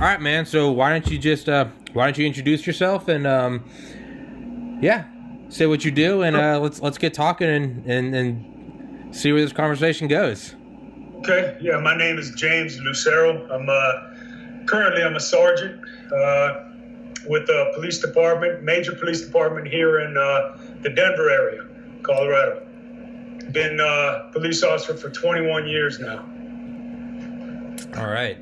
All right, man. So why don't you introduce yourself and yeah, say what you do, and let's get talking and see where this conversation goes. Okay, yeah, my name is James Lucero. I'm a sergeant with the police department, major police department here in the Denver area, Colorado. Been a police officer for 21 years now. All right.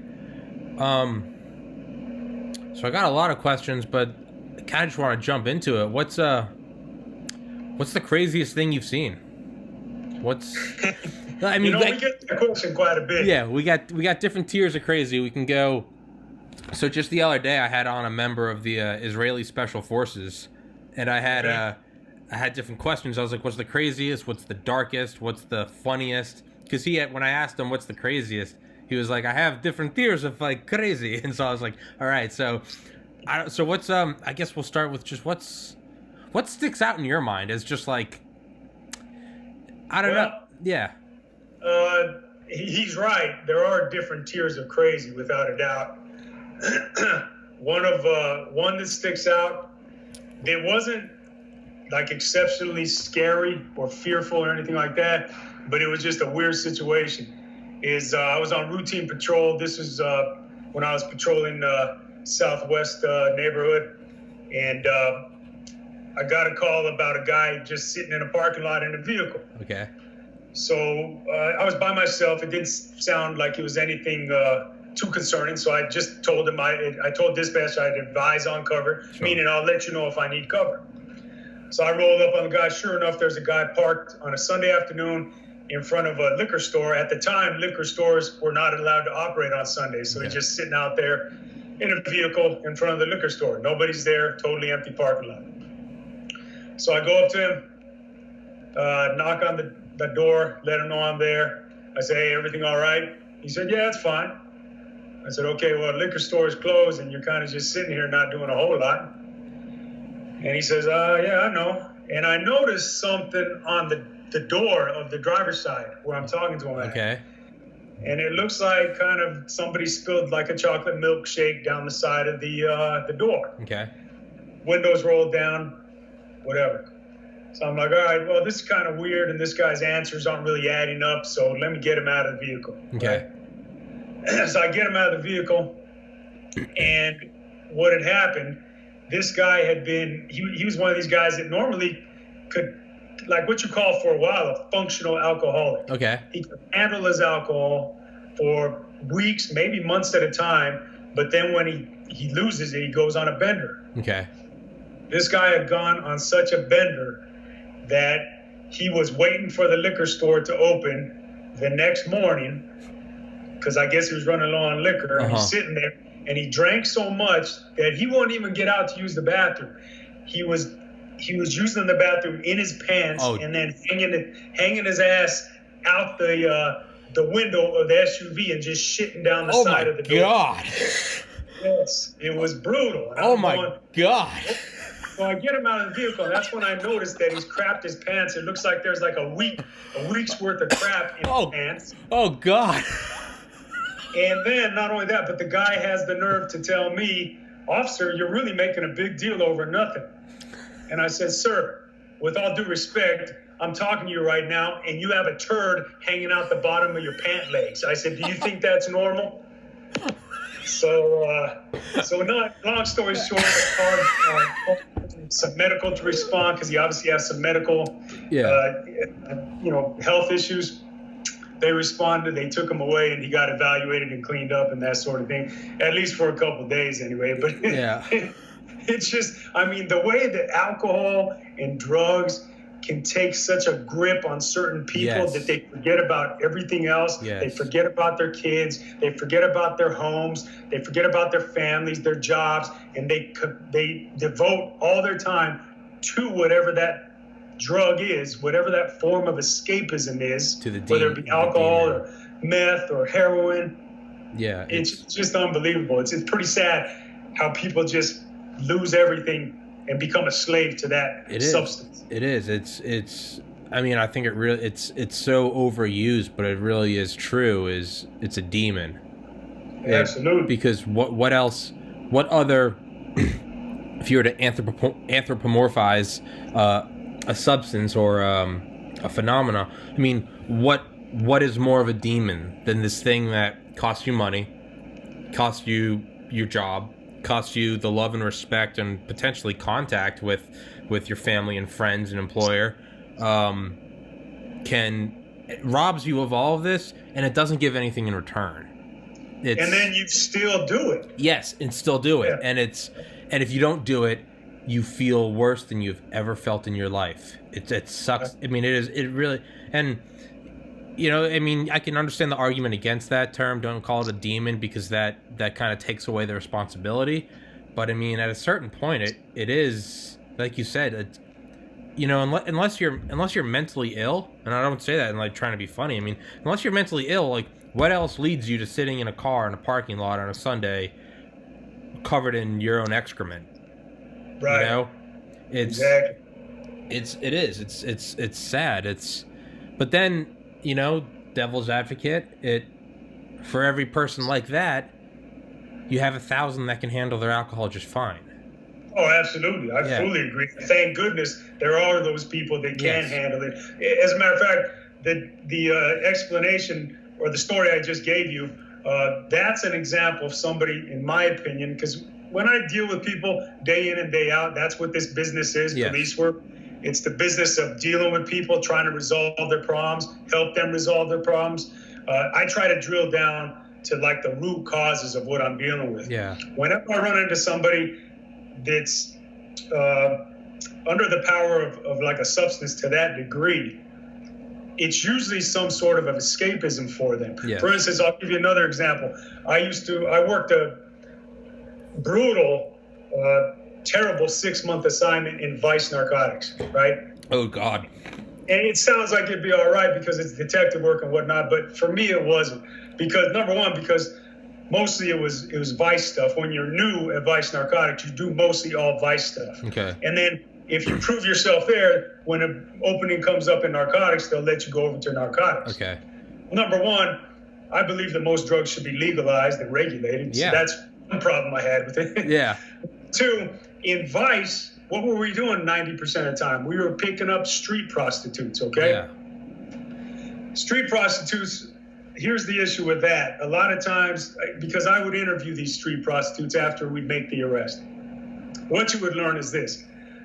So I got a lot of questions, but I kind of just want to jump into it. What's the craziest thing you've seen? What's I mean, we get that question quite a bit. Yeah, we got different tiers of crazy. We can go. So just the other day, I had on a member of the Israeli Special Forces, and I had different questions. I was like, "What's the craziest? What's the darkest? What's the funniest?" Because when I asked him what's the craziest, he was like, "I have different tiers of like crazy," and so I was like, "All right, so what's I guess we'll start with just what sticks out in your mind as just like I don't know, yeah." He's right. There are different tiers of crazy, without a doubt. One that sticks out. It wasn't like exceptionally scary or fearful or anything like that, but it was just a weird situation. I was on routine patrol. This was when I was patrolling Southwest neighborhood, and I got a call about a guy just sitting in a parking lot in a vehicle. Okay. So I was by myself. It didn't sound like it was anything too concerning. So I just told him, I told dispatch I'd advise on cover, sure, meaning I'll let you know if I need cover. So I rolled up on the guy. Sure enough, there's a guy parked on a Sunday afternoon in front of a liquor store. At the time, liquor stores were not allowed to operate on Sundays. So he's just sitting out there in a vehicle in front of the liquor store. Nobody's there, totally empty parking lot. So I go up to him, knock on the door, let him know I'm there. I say, "Hey, everything all right?" He said, "Yeah, it's fine." I said, "Okay, well, liquor store is closed and you're kind of just sitting here not doing a whole lot." And he says, "Yeah, I know." And I noticed something on the door of the driver's side where I'm talking to him at. Okay. And it looks like kind of somebody spilled like a chocolate milkshake down the side of the door. Okay. Windows rolled down, whatever. So I'm like, all right, well, this is kind of weird, and this guy's answers aren't really adding up, so let me get him out of the vehicle. Okay. Right? So I get him out of the vehicle, and what had happened, this guy had been, he was one of these guys that normally could, like what you call for a while, a functional alcoholic. Okay. He could handle his alcohol for weeks, maybe months at a time, but then when he loses it, he goes on a bender. Okay. This guy had gone on such a bender that he was waiting for the liquor store to open the next morning, because I guess he was running low on liquor. Uh-huh. He's sitting there, and he drank so much that he won't even get out to use the bathroom. He was using the bathroom in his pants, and then hanging his ass out the window of the SUV and just shitting down the side of the door. Oh my God! Yes, it was brutal. Oh my God! So I get him out of the vehicle, and that's when I noticed that he's crapped his pants. It looks like there's like a week's worth of crap in his pants. Oh God! And then not only that, but the guy has the nerve to tell me, "Officer, you're really making a big deal over nothing." And I said, "Sir, with all due respect, I'm talking to you right now, and you have a turd hanging out the bottom of your pant legs." I said, "Do you think that's normal?" So not long story short, it's hard some medical to respond, because he obviously has some medical, health issues. They responded, they took him away, and he got evaluated and cleaned up and that sort of thing, at least for a couple of days anyway. But it's just, I mean, the way that alcohol and drugs can take such a grip on certain people that they forget about everything else. Yes. They forget about their kids. They forget about their homes. They forget about their families, their jobs, and they devote all their time to whatever that drug is, whatever that form of escapism is, whether it be alcohol or meth or heroin. Yeah, it's just unbelievable. It's pretty sad how people just lose everything and become a slave to that substance. It is. It's. I mean, I think it's so overused, but it really is true. It's a demon. Absolutely. Because what else? What other? If you were to anthropomorphize a substance or a phenomena, I mean, what is more of a demon than this thing that costs you money, costs you your job, costs you the love and respect and potentially contact with your family and friends and employer, it robs you of all of this, and it doesn't give anything in return. And then you still do it. Yes, and still do it. Yeah. And if you don't do it, you feel worse than you've ever felt in your life. It sucks. I mean, it really, and I mean, I can understand the argument against that term. Don't call it a demon, because that kind of takes away the responsibility. But I mean, at a certain point, it is, like you said, unless you're mentally ill, and I don't say that in like trying to be funny. I mean, unless you're mentally ill, like, what else leads you to sitting in a car in a parking lot on a Sunday, covered in your own excrement? Right. It's sad. But then, devil's advocate, for every person like that, you have 1,000 that can handle their alcohol just fine. Oh, absolutely. I fully agree. Thank goodness there are those people that can handle it. As a matter of fact, the explanation or the story I just gave you, that's an example of somebody, in my opinion, because when I deal with people day in and day out, that's what this business is, police work. It's the business of dealing with people, trying to resolve their problems, help them resolve their problems. I try to drill down to like the root causes of what I'm dealing with. Yeah. Whenever I run into somebody that's under the power of like a substance to that degree, it's usually some sort of an escapism for them. Yes. For instance, I'll give you another example. I worked a brutal, terrible 6-month assignment in vice narcotics, right? Oh, God. And it sounds like it'd be all right because it's detective work and whatnot, but for me it wasn't. Because number one, because mostly it was vice stuff. When you're new at vice narcotics, you do mostly all vice stuff. Okay. And then if you prove yourself there, when an opening comes up in narcotics, they'll let you go over to narcotics. Okay. Number one, I believe that most drugs should be legalized and regulated. Yeah. So that's one problem I had with it. Yeah. Two, in vice, what were we doing 90% of the time? We were picking up street prostitutes, okay? Yeah. Street prostitutes, here's the issue with that. A lot of times, because I would interview these street prostitutes after we'd make the arrest, what you would learn is this.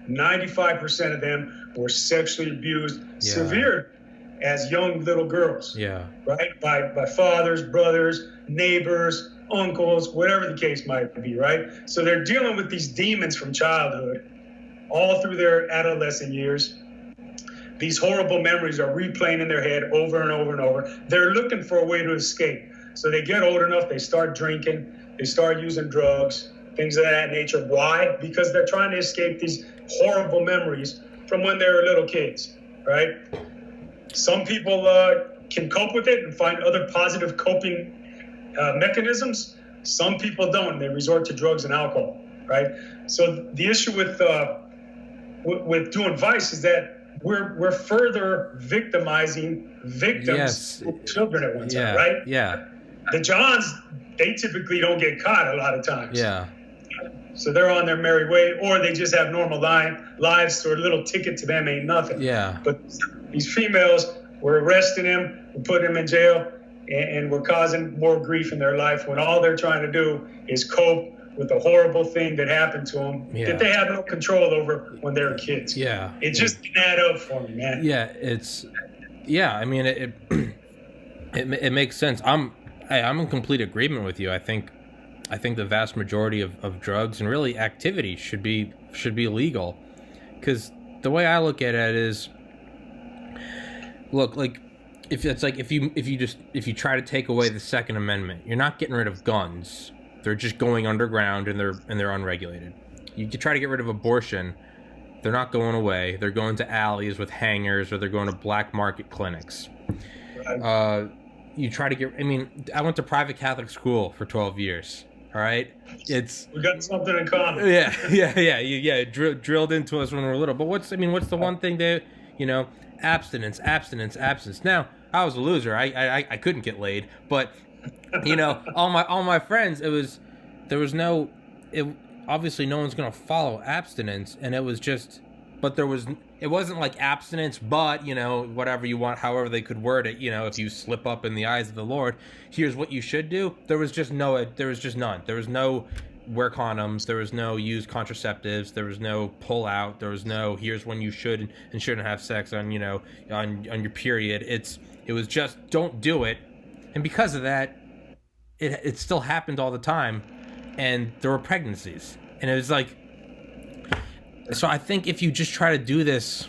95% of them were sexually abused severe as young little girls. Yeah. Right? By fathers, brothers, neighbors, uncles, whatever the case might be, right? So they're dealing with these demons from childhood all through their adolescent years. These horrible memories are replaying in their head over and over and over. They're looking for a way to escape. So they get old enough, they start drinking, they start using drugs, things of that nature. Why? Because they're trying to escape these horrible memories from when they were little kids, right? Some people can cope with it and find other positive coping mechanisms. Some people don't. They resort to drugs and alcohol, right? So the issue with doing vice is that we're further victimizing victims, children at one time, right? Yeah. The Johns, they typically don't get caught a lot of times. Yeah. So they're on their merry way, or they just have normal lives, so a little ticket to them ain't nothing. Yeah. But these females, we're arresting them, we're putting them in jail, and we're causing more grief in their life when all they're trying to do is cope with the horrible thing that happened to them that they have no control over when they were kids. Yeah. It just didn't add up for me, man. Yeah, I mean, it makes sense. I'm in complete agreement with you. I think the vast majority of drugs and really activity should be legal, because the way I look at it is, look, like if you try to take away the Second Amendment, you're not getting rid of guns. They're just going underground and they're unregulated. You try to get rid of abortion, they're not going away. They're going to alleys with hangers, or they're going to black market clinics. Right. You try to get. I mean, I went to private Catholic school for 12 years. All right, we got something in common. Yeah. Drilled into us when we were little. But what's the one thing that, abstinence. Now, I was a loser. I couldn't get laid, but You know, all my friends, there was no, it obviously no one's gonna follow abstinence, and it was just, but it wasn't like abstinence, but you know, whatever you want, however they could word it, you know, if you slip up in the eyes of the Lord, here's what you should do. There was just none. There was no wear condoms. There was no use contraceptives. There was no pull out. There was no here's when you should and shouldn't have sex on, you know, on your period. It was just don't do it, and because of that, it still happened all the time, and there were pregnancies, and it was like, so I think if you just try to do this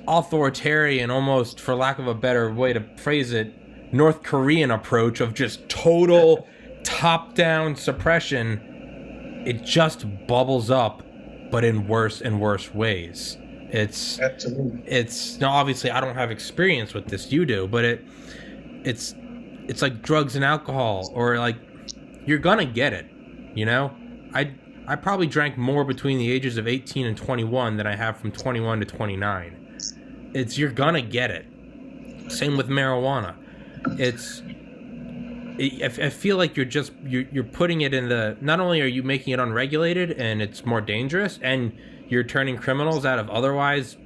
authoritarian, almost for lack of a better way to phrase it, North Korean approach of just total top-down suppression, it just bubbles up, but in worse and worse ways. Absolutely. It's now obviously I don't have experience with this, you do, but it's like drugs and alcohol, or like you're gonna get it, you know. I probably drank more between the ages of 18 and 21 than I have from 21 to 29. You're gonna get it. Same with marijuana. I feel like you're putting it in the, not only are you making it unregulated and it's more dangerous, and you're turning criminals out of otherwise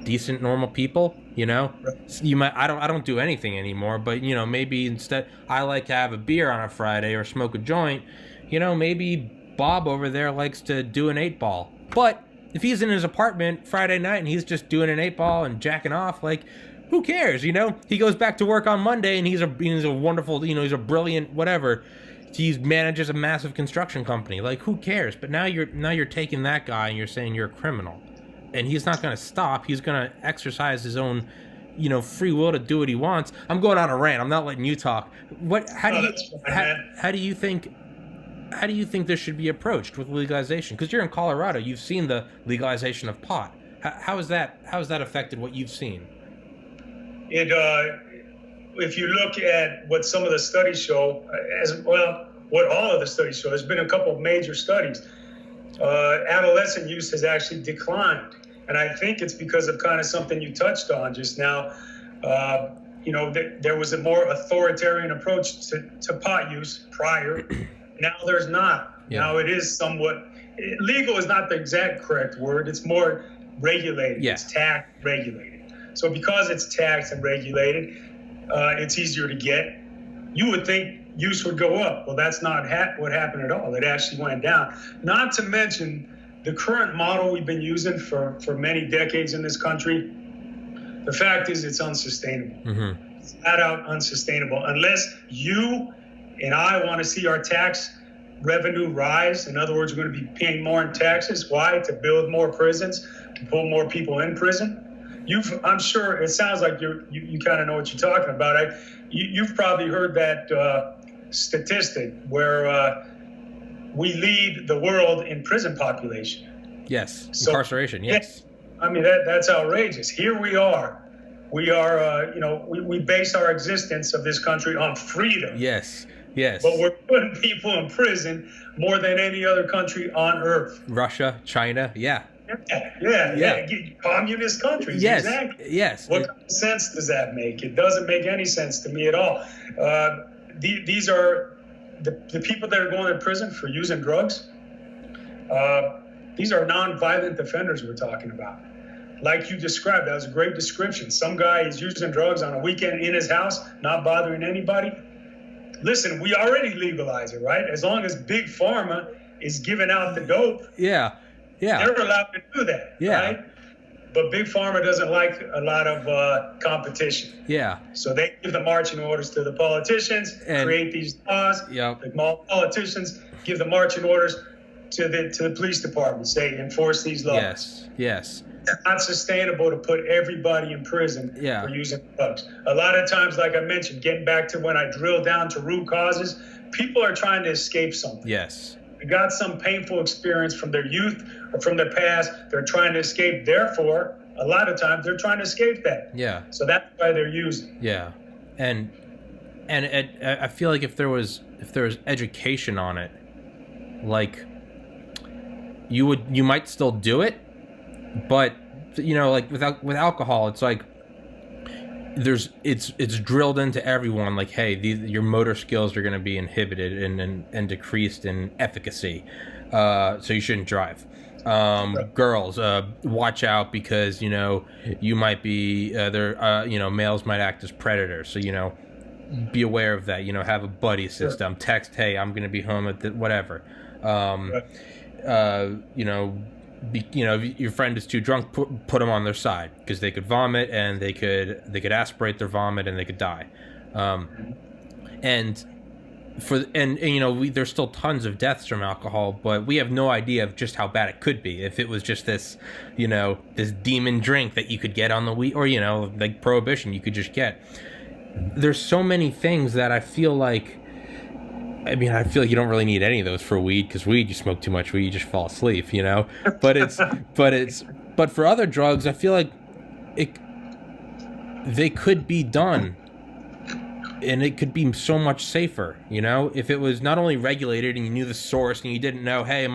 decent normal people, you know. You might, I don't do anything anymore, but you know, maybe instead I like to have a beer on a Friday or smoke a joint, you know. Maybe Bob over there likes to do an 8-ball, but if he's in his apartment Friday night and he's just doing an 8-ball and jacking off, like, who cares, you know? He goes back to work on Monday and he's a wonderful, you know, he's a brilliant whatever. He manages a massive construction company. Like, who cares? But now you're taking that guy and you're saying you're a criminal, and he's not going to stop. He's going to exercise his own, you know, free will to do what he wants. I'm going on a rant. I'm not letting you talk. How do you think this should be approached with legalization? Because you're in Colorado, you've seen the legalization of pot. How has that affected what you've seen? If you look at what some of the studies show, as well, what all of the studies show, there's been a couple of major studies. Adolescent use has actually declined, and I think it's because of kind of something you touched on just now. You know, there was a more authoritarian approach to pot use prior. Now there's not. Yeah. Now it is somewhat legal is not the exact correct word. It's more regulated. Yeah. It's tax regulated. So because it's taxed and regulated, it's easier to get. You would think use would go up. Well, that's not what happened at all. It actually went down. Not to mention the current model we've been using for many decades in this country. The fact is it's unsustainable. Mm-hmm. It's flat out unsustainable. Unless you and I want to see our tax revenue rise. In other words, we're going to be paying more in taxes. Why? To build more prisons, to put more people in prison. I'm sure it sounds like you kind of know what you're talking about. You've probably heard that statistic where we lead the world in prison population. Yes, so, incarceration. Yes. I mean that's outrageous. Here we are. We are, we base our existence of this country on freedom. Yes. Yes. But we're putting people in prison more than any other country on earth. Russia, China, yeah. Yeah. Communist countries, yes. Exactly. Yes. What kind of sense does that make? It doesn't make any sense to me at all. These are the people that are going to prison for using drugs. These are non-violent offenders we're talking about. Like you described, that was a great description. Some guy is using drugs on a weekend in his house, not bothering anybody. Listen, we already legalize it, right? As long as Big Pharma is giving out the dope. Yeah. They're allowed to do that, right? But Big Pharma doesn't like a lot of competition. Yeah. So they give the marching orders to the politicians, create these laws. Yep. The politicians give the marching orders to the police department, say, enforce these laws. Yes. It's not sustainable to put everybody in prison for using drugs. A lot of times, like I mentioned, getting back to when I drill down to root causes, people are trying to escape something. Yes. They got some painful experience from their youth or from their past. They're trying to escape. Therefore, a lot of times they're trying to escape that. Yeah. So that's why they're using. Yeah. And I feel like if there was education on it, like you might still do it, but you know, like with alcohol, it's like it's drilled into everyone, like, hey, your motor skills are going to be inhibited and decreased in efficacy, so you shouldn't drive. Girls, watch out, because you might be males might act as predators, so be aware of that. Have a buddy system. Text, hey, I'm going to be home at whatever. If your friend is too drunk, put them on their side, because they could vomit, and they could aspirate their vomit, and they could die. There's still tons of deaths from alcohol, but we have no idea of just how bad it could be if it was just this, this demon drink that you could get on the weed, or like prohibition, you could just get. There's so many things that I feel like you don't really need any of those for weed, because weed, you smoke too much weed, you just fall asleep, but for other drugs, I feel like they could be done, and it could be so much safer, if it was not only regulated and you knew the source, and you didn't know, hey,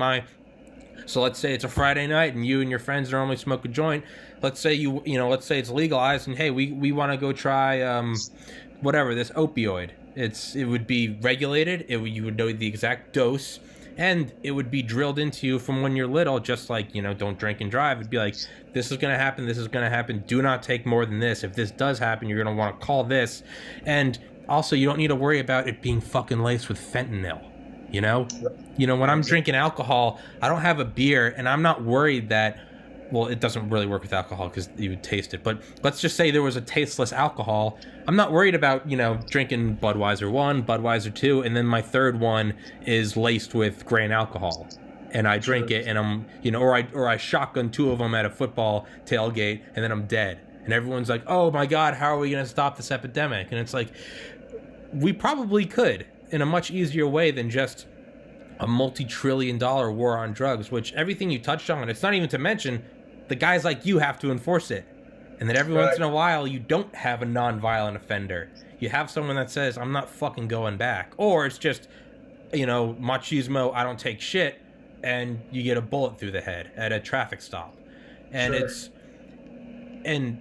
so let's say it's a Friday night and you and your friends normally smoke a joint. Let's say let's say it's legalized, and hey, we want to go try whatever, this opioid. It would be regulated. You would know the exact dose, and it would be drilled into you from when you're little, just like, don't drink and drive. It'd be like, this is going to happen, this is going to happen. Do not take more than this. If this does happen, you're going to want to call this. And also, you don't need to worry about it being fucking laced with fentanyl. When I'm drinking alcohol, I don't have a beer, and I'm not worried that, well, it doesn't really work with alcohol because you would taste it. But let's just say there was a tasteless alcohol. I'm not worried about, drinking Budweiser 1, Budweiser 2, and then my third one is laced with grain alcohol. And I drink it, and I'm, or I shotgun 2 of them at a football tailgate, and then I'm dead. And everyone's like, oh my God, how are we going to stop this epidemic? And it's like, we probably could, in a much easier way than just a multi-trillion-dollar war on drugs, which everything you touched on, it's not even to mention the guys like you have to enforce it. And then every once in a while, you don't have a non-violent offender. You have someone that says, I'm not fucking going back. Or it's just, machismo, I don't take shit, and you get a bullet through the head at a traffic stop. And it's, and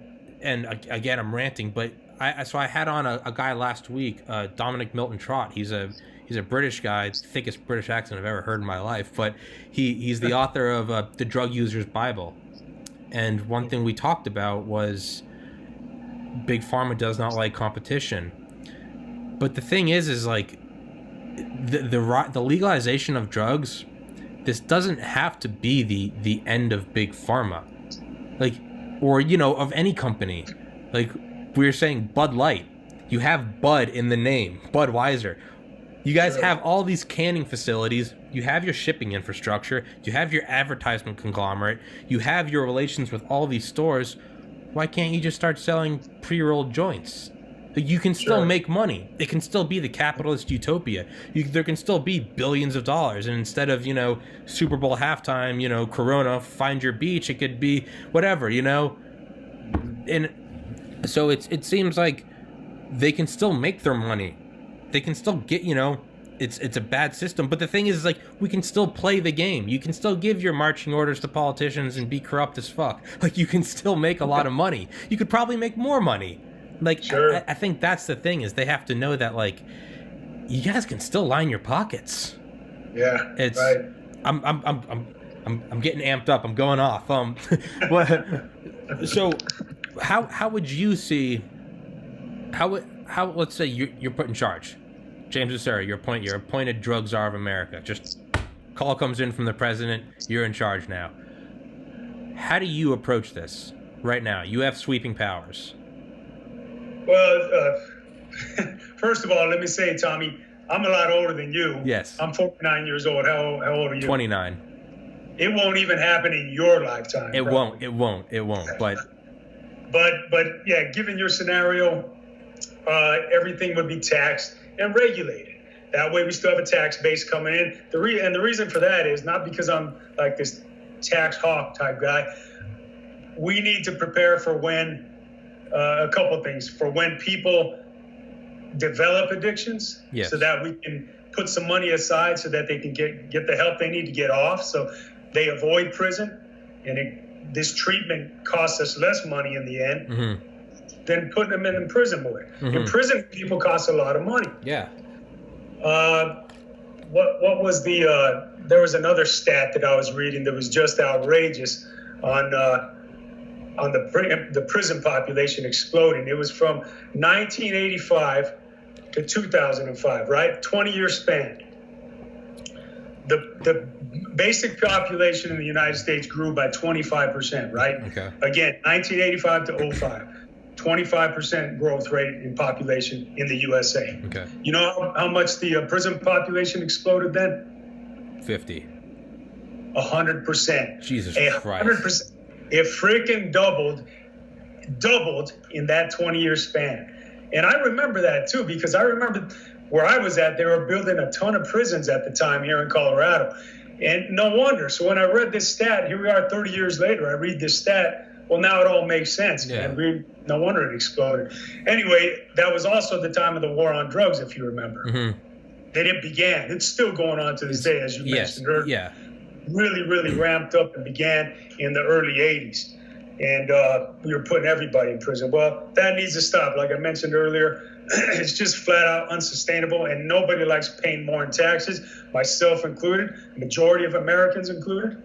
again, I'm ranting, but I had on a guy last week, Dominic Milton Trott. He's a British guy, thickest British accent I've ever heard in my life, but he's the author of The Drug User's Bible. And one thing we talked about was Big Pharma does not like competition. But the thing is like the legalization of drugs, this doesn't have to be the end of Big Pharma. Like, or, of any company. Like we were saying, Bud Light. You have Bud in the name, Budweiser. You guys have all these canning facilities. You have your shipping infrastructure. You have your advertisement conglomerate. You have your relations with all these stores. Why can't you just start selling pre-rolled joints? You can still make money. It can still be the capitalist utopia. There can still be billions of dollars. And instead of, Super Bowl halftime, Corona, find your beach, it could be whatever, And so it seems like they can still make their money. They can still get, it's a bad system. But the thing is, like, we can still play the game. You can still give your marching orders to politicians and be corrupt as fuck. Like, you can still make a lot of money. You could probably make more money. Like, I think that's the thing, is they have to know that, like, you guys can still line your pockets. Yeah, it's right. I'm getting amped up. I'm going off. So how would you see how let's say you're put in charge, James Becerra, you're appointed drug czar of America. Just call comes in from the president. You're in charge now. How do you approach this right now? You have sweeping powers. Well, first of all, let me say, Tommy, I'm a lot older than you. Yes. I'm 49 years old. How old are you? 29. It won't even happen in your lifetime. It won't. It won't. But yeah, given your scenario, everything would be taxed and regulated. That way we still have a tax base coming in. The reason for that is not because I'm like this tax hawk type guy. We need to prepare for when a couple of things. For when people develop addictions, yes, so that we can put some money aside so that they can get the help they need to get off, so they avoid prison, and this treatment costs us less money in the end. Mm-hmm. than putting them in prison more. Imprisoning people costs a lot of money. Yeah. What was there was another stat that I was reading that was just outrageous on the prison population exploding. It was from 1985 to 2005, right? 20-year span. The basic population in the United States grew by 25%, right? Okay. Again, 1985 to 05. 25% growth rate in population in the USA. Okay. You know how much the prison population exploded then? 50. 100%. Jesus Christ. 100%. It freaking doubled in that 20-year span. And I remember that too, because I remember where I was at, they were building a ton of prisons at the time here in Colorado. And no wonder. So when I read this stat, here we are 30 years later, I read this stat. Well, now it all makes sense. Yeah. Man. No wonder it exploded. Anyway, that was also the time of the war on drugs, if you remember. That it began. It's still going on to this day, as you mentioned earlier. Yeah. Really, really ramped up and began in the early 80s. And we were putting everybody in prison. Well, that needs to stop. Like I mentioned earlier, it's just flat out unsustainable, and nobody likes paying more in taxes, myself included, majority of Americans included.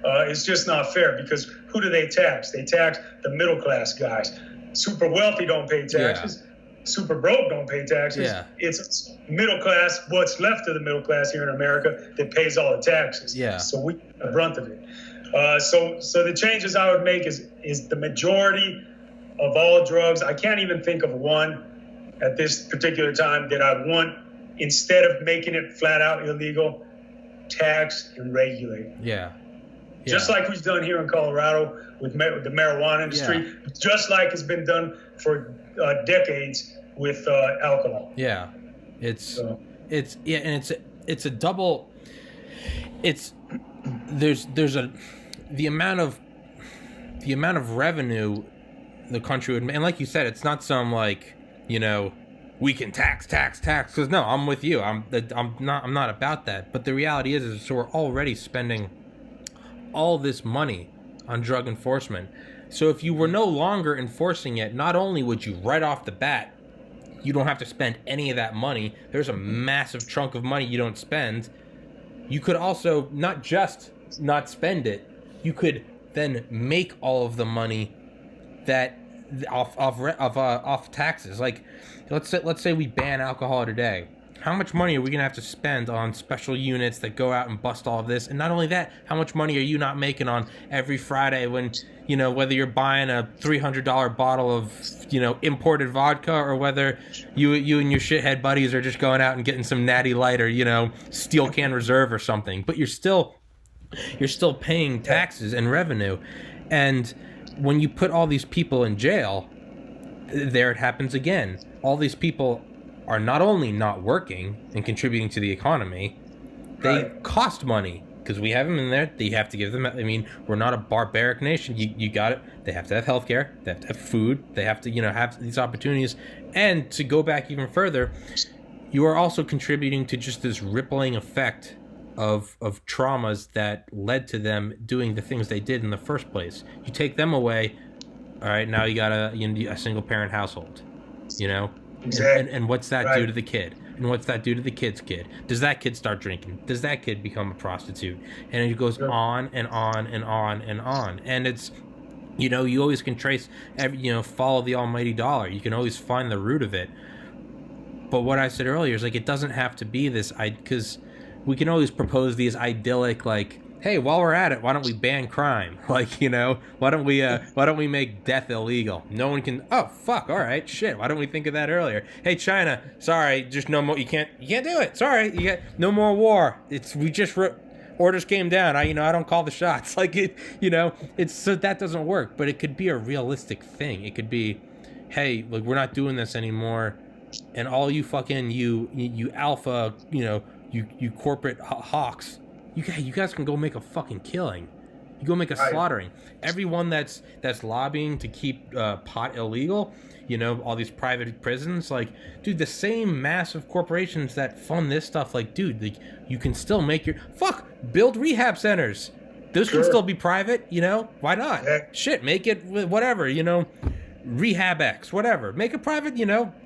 It's just not fair, because who do they tax? They tax the middle class guys. Super wealthy don't pay taxes. Yeah. Super broke don't pay taxes. Yeah. It's middle class, what's left of the middle class here in America, that pays all the taxes. Yeah. So we get the brunt of it. So the changes I would make is the majority of all drugs. I can't even think of one at this particular time that I want, instead of making it flat out illegal, tax and regulate. Yeah. Just like we've done here in Colorado with the marijuana industry, just like it's been done for decades with alcohol. Yeah, it's a double. The amount of revenue the country would make, and like you said, it's not some we can tax, because no, I'm with you. I'm not about that. But the reality is so we're already spending all this money on drug enforcement. So if you were no longer enforcing it, not only would you right off the bat, you don't have to spend any of that money. There's a massive chunk of money you don't spend. You could also not just not spend it, you could then make all of the money that off taxes. Like let's say we ban alcohol today. How much money are we going to have to spend on special units that go out and bust all of this? And not only that, how much money are you not making on every Friday when, whether you're buying a $300 bottle of, imported vodka, or whether you and your shithead buddies are just going out and getting some Natty Light or, Steel Can Reserve or something. But you're still paying taxes and revenue. And when you put all these people in jail, there it happens again. All these people are not only not working and contributing to the economy, they cost money, because we have them in there. You have to give them. I mean, we're not a barbaric nation. You got it. They have to have healthcare. They have to have food. They have to, have these opportunities. And to go back even further, you are also contributing to just this rippling effect of traumas that led to them doing the things they did in the first place. You take them away, all right. Now you got a single parent household, Exactly. And what's that do to the kid? And what's that do to the kid's kid? Does that kid start drinking? Does that kid become a prostitute? And it goes on and on and on and on. And it's, you always can trace, follow the almighty dollar. You can always find the root of it. But what I said earlier is it doesn't have to be this, because we can always propose these idyllic, hey, while we're at it, why don't we ban crime? Why don't we make death illegal? No one can. Oh fuck! All right, shit. Why don't we think of that earlier? Hey, China, sorry, just no more. You can't do it. Sorry, you get no more war. Orders came down. I don't call the shots. It's so that doesn't work. But it could be a realistic thing. It could be, hey, we're not doing this anymore, and all you fucking you alpha, you corporate hawks. You guys can go make a fucking killing. You go make a slaughtering. Everyone that's lobbying to keep pot illegal, all these private prisons, dude, the same massive corporations that fund this stuff, dude, you can still make build rehab centers. Those can still be private, why not? Yeah. Shit, make it whatever, Rehab X, whatever. Make a private,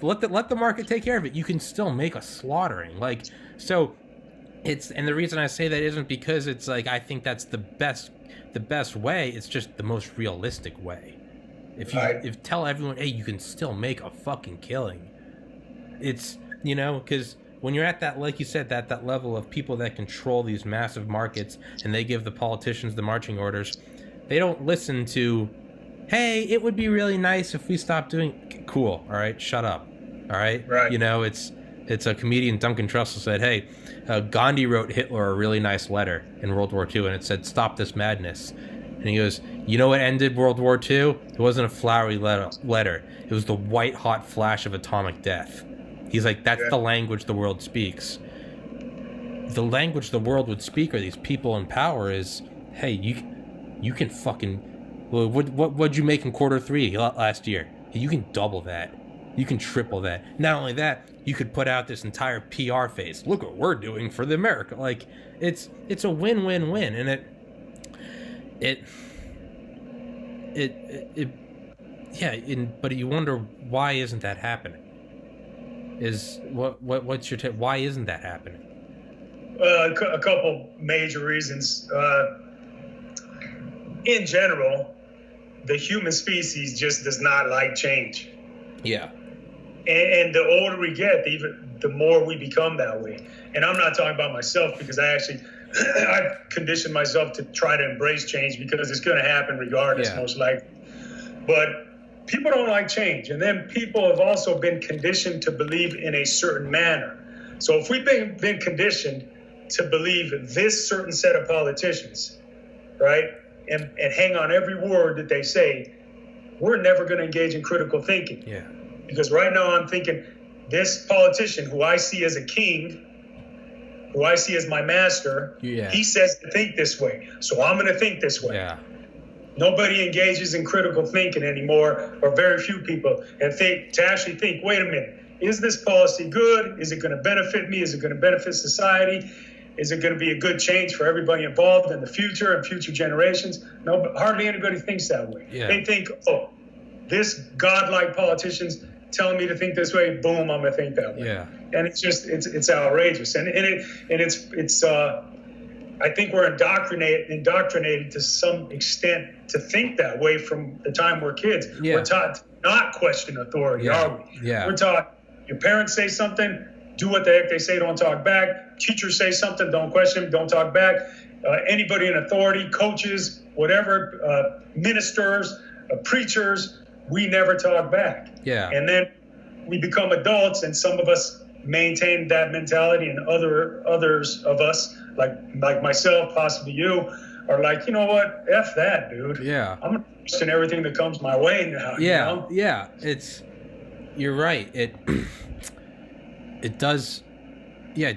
let the market take care of it. You can still make a slaughtering. Like, so it's, and the reason I say that isn't because it's like I think that's the best way. It's just the most realistic way. If tell everyone, hey, you can still make a fucking killing. It's, because when you're at that, like you said, that level of people that control these massive markets and they give the politicians the marching orders, they don't listen to, hey, it would be really nice if we stopped doing, cool, all right, shut up, all right? Right. It's a comedian, Duncan Trussell, said, hey, Gandhi wrote Hitler a really nice letter in World War II, and it said, stop this madness. And he goes, you know what ended World War II? It wasn't a flowery letter. It was the white-hot flash of atomic death. He's like, that's the language the world speaks. The language the world would speak, or these people in power, is, hey, you can fucking... Well, what'd you make in Q3 last year? You can double that. You can triple that. Not only that, you could put out this entire PR phase. Look what we're doing for the America. Like, it's a win-win-win, and but you wonder, why isn't that happening? What's your take? Why isn't that happening? A couple major reasons. In general, the human species just does not like change. Yeah. And the older we get, the more we become that way. And I'm not talking about myself, because I've conditioned myself to try to embrace change, because it's going to happen regardless, most likely. But people don't like change. And then people have also been conditioned to believe in a certain manner. So if we've been conditioned to believe this certain set of politicians, right, and hang on every word that they say, we're never going to engage in critical thinking. Yeah. Because right now I'm thinking, this politician who I see as a king, who I see as my master, he says to think this way, so I'm going to think this way. Yeah. Nobody engages in critical thinking anymore, or very few people, and actually think, wait a minute, is this policy good? Is it going to benefit me? Is it going to benefit society? Is it going to be a good change for everybody involved in the future and future generations? No, but hardly anybody thinks that way. Yeah. They think, oh, this godlike politician's telling me to think this way, boom, I'm going to think that way. Yeah. And it's just, it's outrageous. And it's I think we're indoctrinated to some extent to think that way from the time we're kids. Yeah. We're taught to not question authority, are we? Yeah. We're taught, your parents say something, do what the heck they say, don't talk back. Teachers say something, don't question them, don't talk back. Anybody in authority, coaches, whatever, ministers, preachers, we never talk back. Yeah. And then we become adults, and some of us maintain that mentality, and others of us, like myself, possibly you, are like, you know what? F that, dude. Yeah. I'm going to question everything that comes my way now. Yeah. You know? Yeah. You're right. It does. Yeah.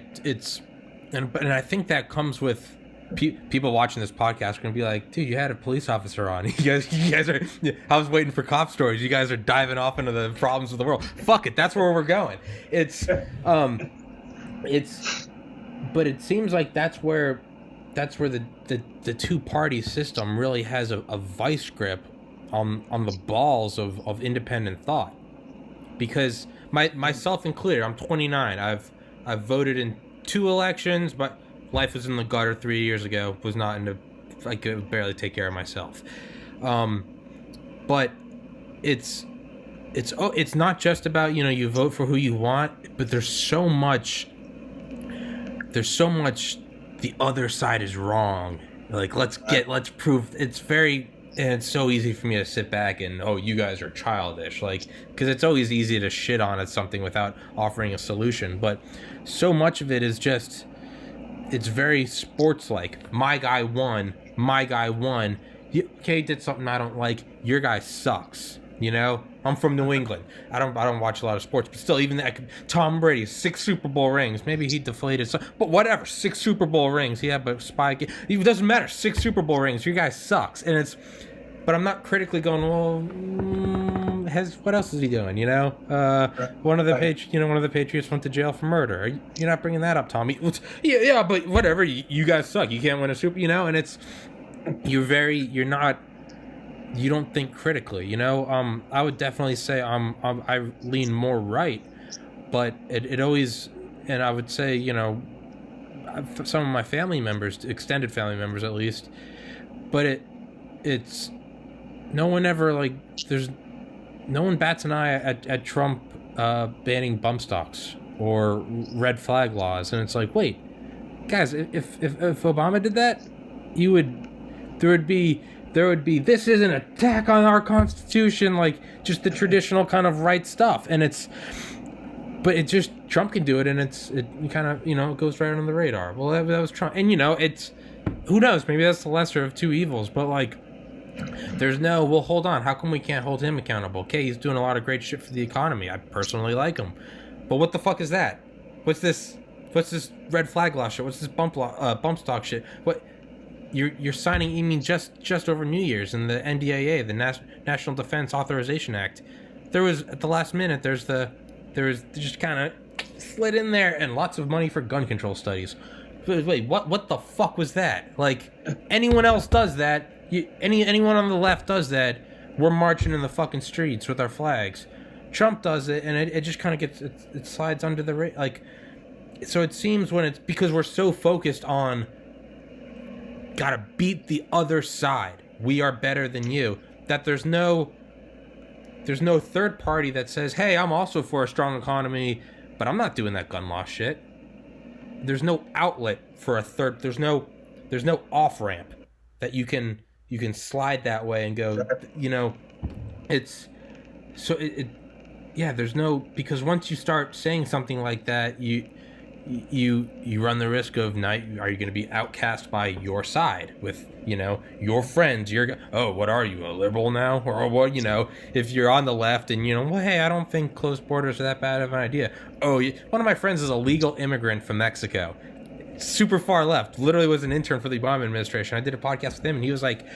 And I think that comes with people watching this podcast are going to be like, dude, you had a police officer on. You guys are, I was waiting for cop stories. You guys are diving off into the problems of the world. Fuck it. That's where we're going. But it seems like that's where the two-party system really has a vice grip on the balls of independent thought. Because myself included, I'm 29. I've voted in 2 elections, but life was in the gutter 3 years ago. I could barely take care of myself. But it's not just about, you vote for who you want, but there's so much the other side is wrong. Like, let's prove and it's so easy for me to sit back and, oh, you guys are childish. Like, because it's always easy to shit on something without offering a solution. But so much of it is just, it's very sports-like. My guy won. Okay, he did something I don't like. Your guy sucks. I'm from New England. I don't watch a lot of sports, but still, even that, Tom Brady, 6 Super Bowl rings. Maybe he deflated some, but whatever. 6 Super Bowl rings. Yeah, but spike. It doesn't matter. 6 Super Bowl rings. Your guy sucks, but I'm not critically going, well, what else is he doing? One of the Patriots went to jail for murder. You're not bringing that up, Tommy. Yeah, but whatever. You guys suck. You can't win a Super. And you're not. you don't think critically. You know, I would definitely say I lean more right, but it always, and I would say, you know, some of my family members, extended family members at least, but it's no one ever like no one bats an eye at Trump banning bump stocks or red flag laws, and it's like, wait, guys, if Obama did that, there would be this is an attack on our Constitution, like just the traditional kind of right stuff, and but it just Trump can do it, and it kind of, you know, it goes right on the radar. Well, that was Trump, and you know, it's who knows, maybe that's the lesser of two evils, but like there's no, well, hold on, how come we can't hold him accountable? Okay, he's doing a lot of great shit for the economy. I personally like him, but what the fuck is that? What's this red flag law shit? What's this bump stock shit? What you're signing? You mean just over New Year's and the NDAA, the National Defense Authorization Act? There was at the last minute. There was just kind of slid in there, and lots of money for gun control studies. Wait, what the fuck was that? Like, anyone else does that? Anyone on the left does that, we're marching in the fucking streets with our flags. Trump does it, and it just kind of gets it slides under the like. So it seems when it's because we're so focused on gotta beat the other side, we are better than you, that there's no third party that says, hey, I'm also for a strong economy, but I'm not doing that gun law shit. There's no outlet for a third. There's no off ramp that you can slide that way and go, you know, it's so yeah, there's no, because once you start saying something like that, you run the risk of are you going to be outcast by your side with, you know, your friends? What are you, a liberal now, or what? You know, if you're on the left and, you know, well, hey, I don't think closed borders are that bad of an idea. One of my friends is a legal immigrant from Mexico, super far left, literally was an intern for the Obama administration. I did a podcast with him, and he was like,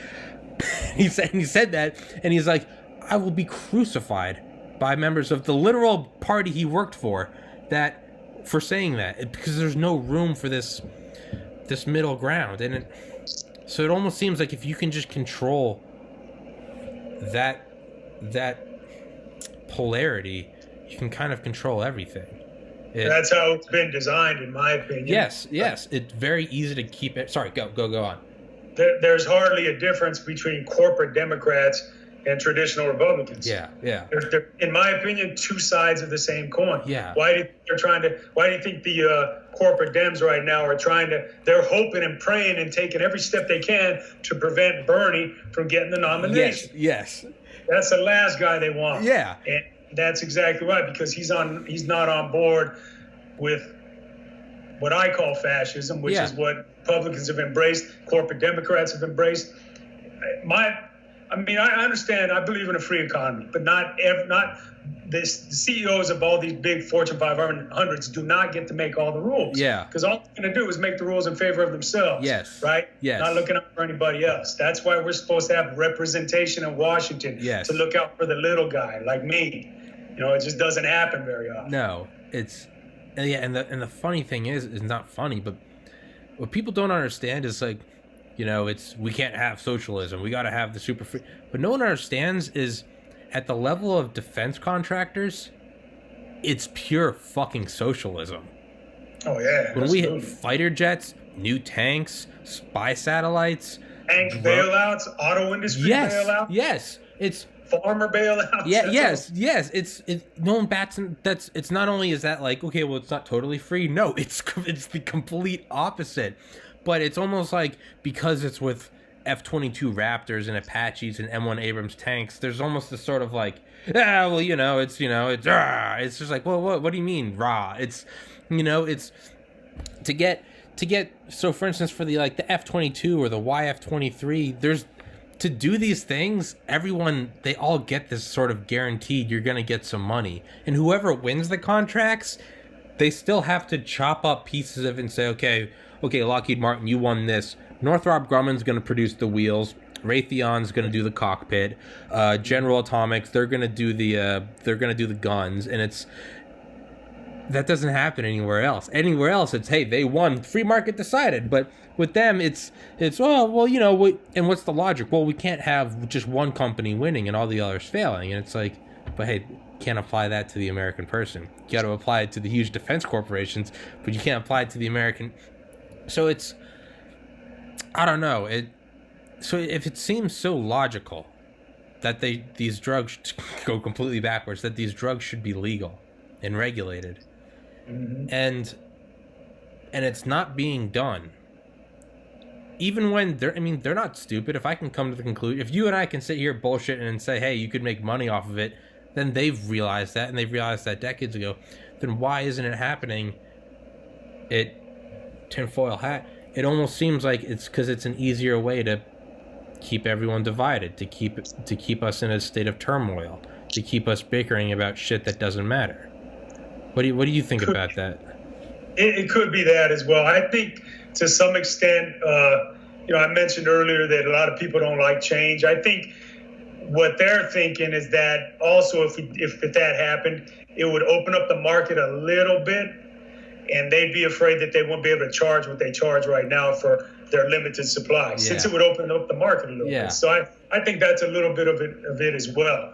he said that, and he's like, I will be crucified by members of the literal party he worked for for saying that, because there's no room for this middle ground. And so it almost seems like if you can just control that polarity, you can kind of control everything. That's how it's been designed, in my opinion. Yes, it's very easy to keep it. Sorry, go on. There's hardly a difference between corporate Democrats and traditional Republicans. Yeah. They're, in my opinion, two sides of the same coin. Yeah. Why do you think the corporate Dems right now are they're hoping and praying and taking every step they can to prevent Bernie from getting the nomination? Yes. That's the last guy they want. Yeah. And that's exactly right, because he's not on board with what I call fascism, which is what Republicans have embraced, corporate Democrats have embraced. I understand. I believe in a free economy, but not the CEOs of all these big Fortune 500s do not get to make all the rules. Yeah. Because all they're going to do is make the rules in favor of themselves. Yes. Right? Yes. Not looking out for anybody else. That's why we're supposed to have representation in Washington. Yes. To look out for the little guy like me. You know, it just doesn't happen very often. No, it's and the funny thing is not funny, but what people don't understand is, like, you know, we can't have socialism. We got to have the super free. But no one understands is at the level of defense contractors, it's pure fucking socialism. Oh yeah. When we hit fighter jets, new tanks, spy satellites, tank bailouts, auto industry bailouts. Yes, it's farmer bailouts. Yeah, yes. It's no one bats. It's not only is that like, okay, well, it's not totally free. No, it's the complete opposite. But it's almost like, because it's with F-22 Raptors and Apaches and M1 Abrams tanks, there's almost this sort of like, it's just like, well, what do you mean, rah? It's, it's to get, so for instance, for the F-22 or the YF-23, to do these things, they all get this sort of guaranteed you're going to get some money. And whoever wins the contracts, they still have to chop up pieces of it and say, okay, Lockheed Martin, you won this. Northrop Grumman's going to produce the wheels. Raytheon's going to do the cockpit. General Atomics, they're going to do the guns. And that doesn't happen anywhere else. Anywhere else, it's, hey, they won. Free market decided. But with them, it's and what's the logic? Well, we can't have just one company winning and all the others failing. And it's like, but hey, can't apply that to the American person. You got to apply it to the huge defense corporations, but you can't apply it to the American. So it's, I don't know. So if it seems so logical that these drugs go completely backwards, that these drugs should be legal and regulated, and it's not being done. Even when they're not stupid. If I can come to the conclusion, if you and I can sit here bullshitting and say, hey, you could make money off of it, then they've realized that, and they've realized that decades ago. Then why isn't it happening? Tinfoil hat. It almost seems like it's because it's an easier way to keep everyone divided, to keep us in a state of turmoil, to keep us bickering about shit that doesn't matter. What do you think about that? It could be that as well. I think to some extent, I mentioned earlier that a lot of people don't like change. I think what they're thinking is that also if that happened, it would open up the market a little bit, and they'd be afraid that they won't be able to charge what they charge right now for their limited supply, since it would open up the market a little bit. So I think that's a little bit of it as well.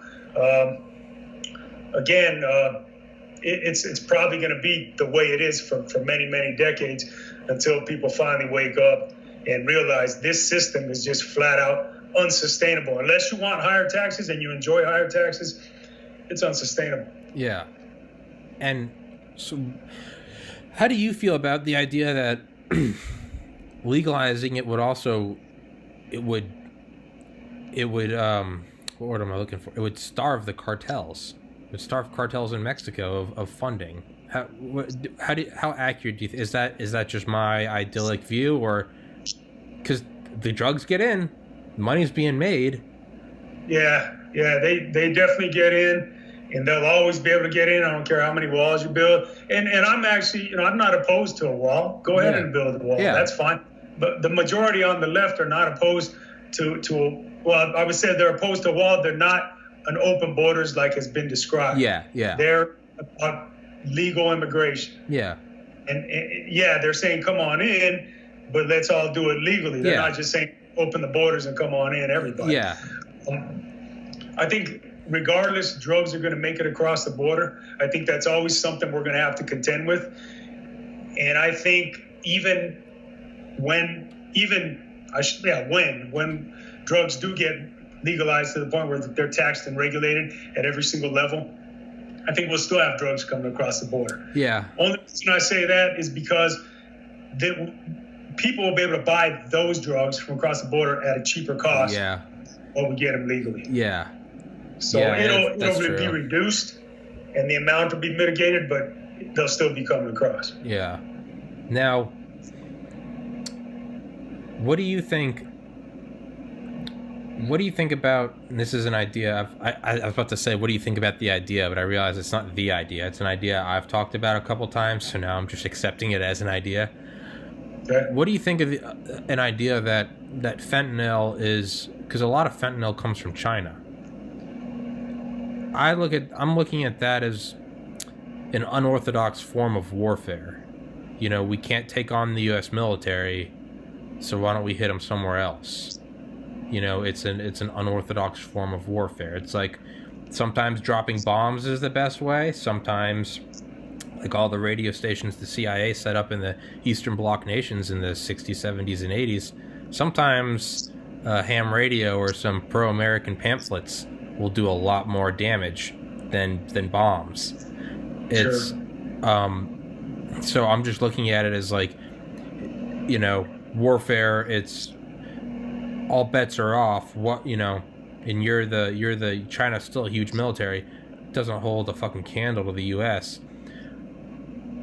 It's probably going to be the way it is for many, many decades until people finally wake up and realize this system is just flat out unsustainable. Unless you want higher taxes and you enjoy higher taxes, it's unsustainable. Yeah. And so how do you feel about the idea that legalizing it would also, what word am I looking for? It would starve the cartels. It would starve cartels in Mexico of funding. How accurate do you think is that? Is that just my idyllic view, or because the drugs get in, money's being made? Yeah, they definitely get in, and they'll always be able to get in. I don't care how many walls you build. And I'm actually, I'm not opposed to a wall. Go ahead and build a wall. Yeah. That's fine. But the majority on the left are not opposed to well, I would say they're opposed to a wall. They're not an open borders like has been described. Yeah. They're about legal immigration. Yeah. And they're saying come on in, but let's all do it legally. They're not just saying open the borders and come on in, everybody. Yeah. I think regardless, drugs are going to make it across the border. I think that's always something we're going to have to contend with. And I think when drugs do get legalized to the point where they're taxed and regulated at every single level, I think we'll still have drugs coming across the border. Yeah. Only reason I say that is because people will be able to buy those drugs from across the border at a cheaper cost. Yeah. Or we get them legally. Yeah. So it'll be reduced, and the amount will be mitigated, but they'll still be coming across. Yeah. Now, what do you think? What do you think about, and this is an idea, I was about to say, what do you think about the idea, but I realize it's not the idea. It's an idea I've talked about a couple times, so now I'm just accepting it as an idea. Okay. What do you think of an idea that fentanyl is, because a lot of fentanyl comes from China. I'm looking at that as an unorthodox form of warfare. We can't take on the U.S. military, so why don't we hit them somewhere else? It's an unorthodox form of warfare. It's like sometimes dropping bombs is the best way. Sometimes, like all the radio stations the CIA set up in the Eastern Bloc nations in the 60s, 70s, and 80s, sometimes ham radio or some pro-American pamphlets will do a lot more damage than bombs. It's so I'm just looking at it as like, warfare. It's all bets are off. And you're the China's still a huge military. It doesn't hold a fucking candle to the U.S.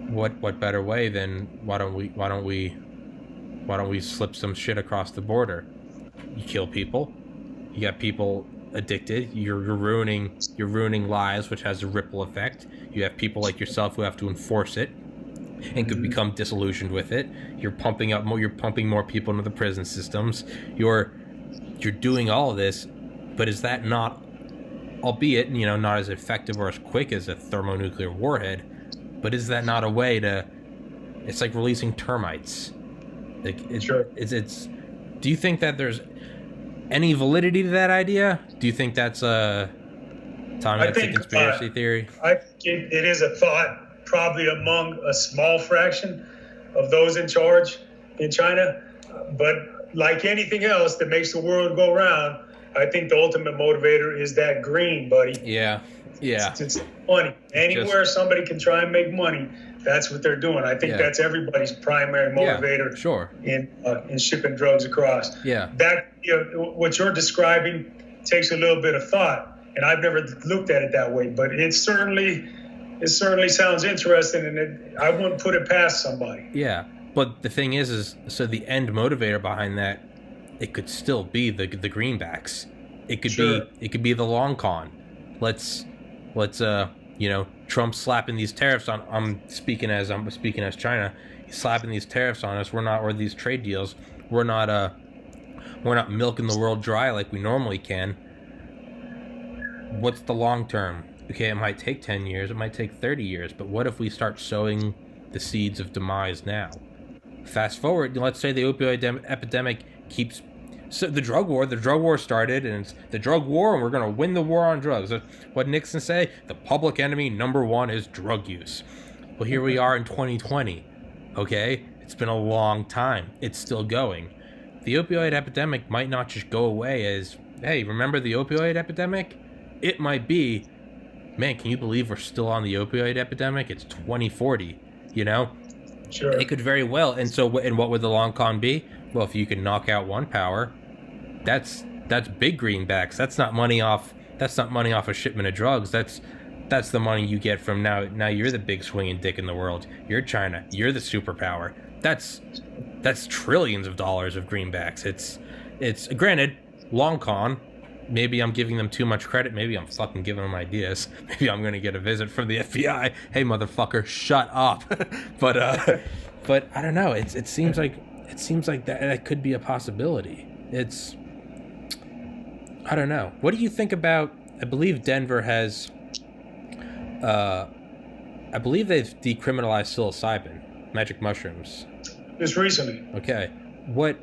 What better way than why don't we slip some shit across the border? You kill people. You got people addicted. You're ruining lives, which has a ripple effect. You have people like yourself who have to enforce it and could become disillusioned with it. You're pumping more people into the prison systems. You're doing all of this, but is that not, albeit not as effective or as quick as a thermonuclear warhead, but is that not a way to? It's like releasing termites. Like, Sure. it's. Do you think that there's any validity to that idea? Do you think that's a conspiracy theory? I think it is a thought, probably among a small fraction of those in charge in China. But like anything else that makes the world go round, I think the ultimate motivator is that green, buddy. Yeah. It's money. Anywhere somebody can try and make money, that's what they're doing. I think that's everybody's primary motivator. Sure. In shipping drugs across. Yeah. That what you're describing takes a little bit of thought, and I've never looked at it that way. But it certainly sounds interesting, and I wouldn't put it past somebody. Yeah, but the thing is so the end motivator behind that, it could still be the greenbacks. It could be the long con. Let's Trump's slapping these tariffs on. I'm speaking as China. He's slapping these tariffs on us. Or these trade deals. We're not milking the world dry like we normally can. What's the long term? Okay, it might take 10 years, it might take 30 years, but what if we start sowing the seeds of demise now? Fast forward, let's say the opioid epidemic keeps. So the drug war started, and it's the drug war, and we're going to win the war on drugs. What did Nixon say? The public enemy number one is drug use. Well, here we are in 2020. Okay? It's been a long time. It's still going. The opioid epidemic might not just go away as, hey, remember the opioid epidemic? It might be, man, can you believe we're still on the opioid epidemic? It's 2040, Sure. It could very well. And so, and what would the long con be? Well, if you can knock out one power, that's big greenbacks. That's not money off a shipment of drugs. That's the money you get from now you're the big swinging dick in the world. You're China. You're the superpower. That's trillions of dollars of greenbacks. It's granted, long con. Maybe I'm giving them too much credit. Maybe I'm fucking giving them ideas. Maybe I'm going to get a visit from the FBI. Hey, motherfucker, shut up. But I don't know. It seems like that could be a possibility. I don't know. What do you think about? I believe Denver has. I believe they've decriminalized psilocybin, magic mushrooms. Just recently. Okay. What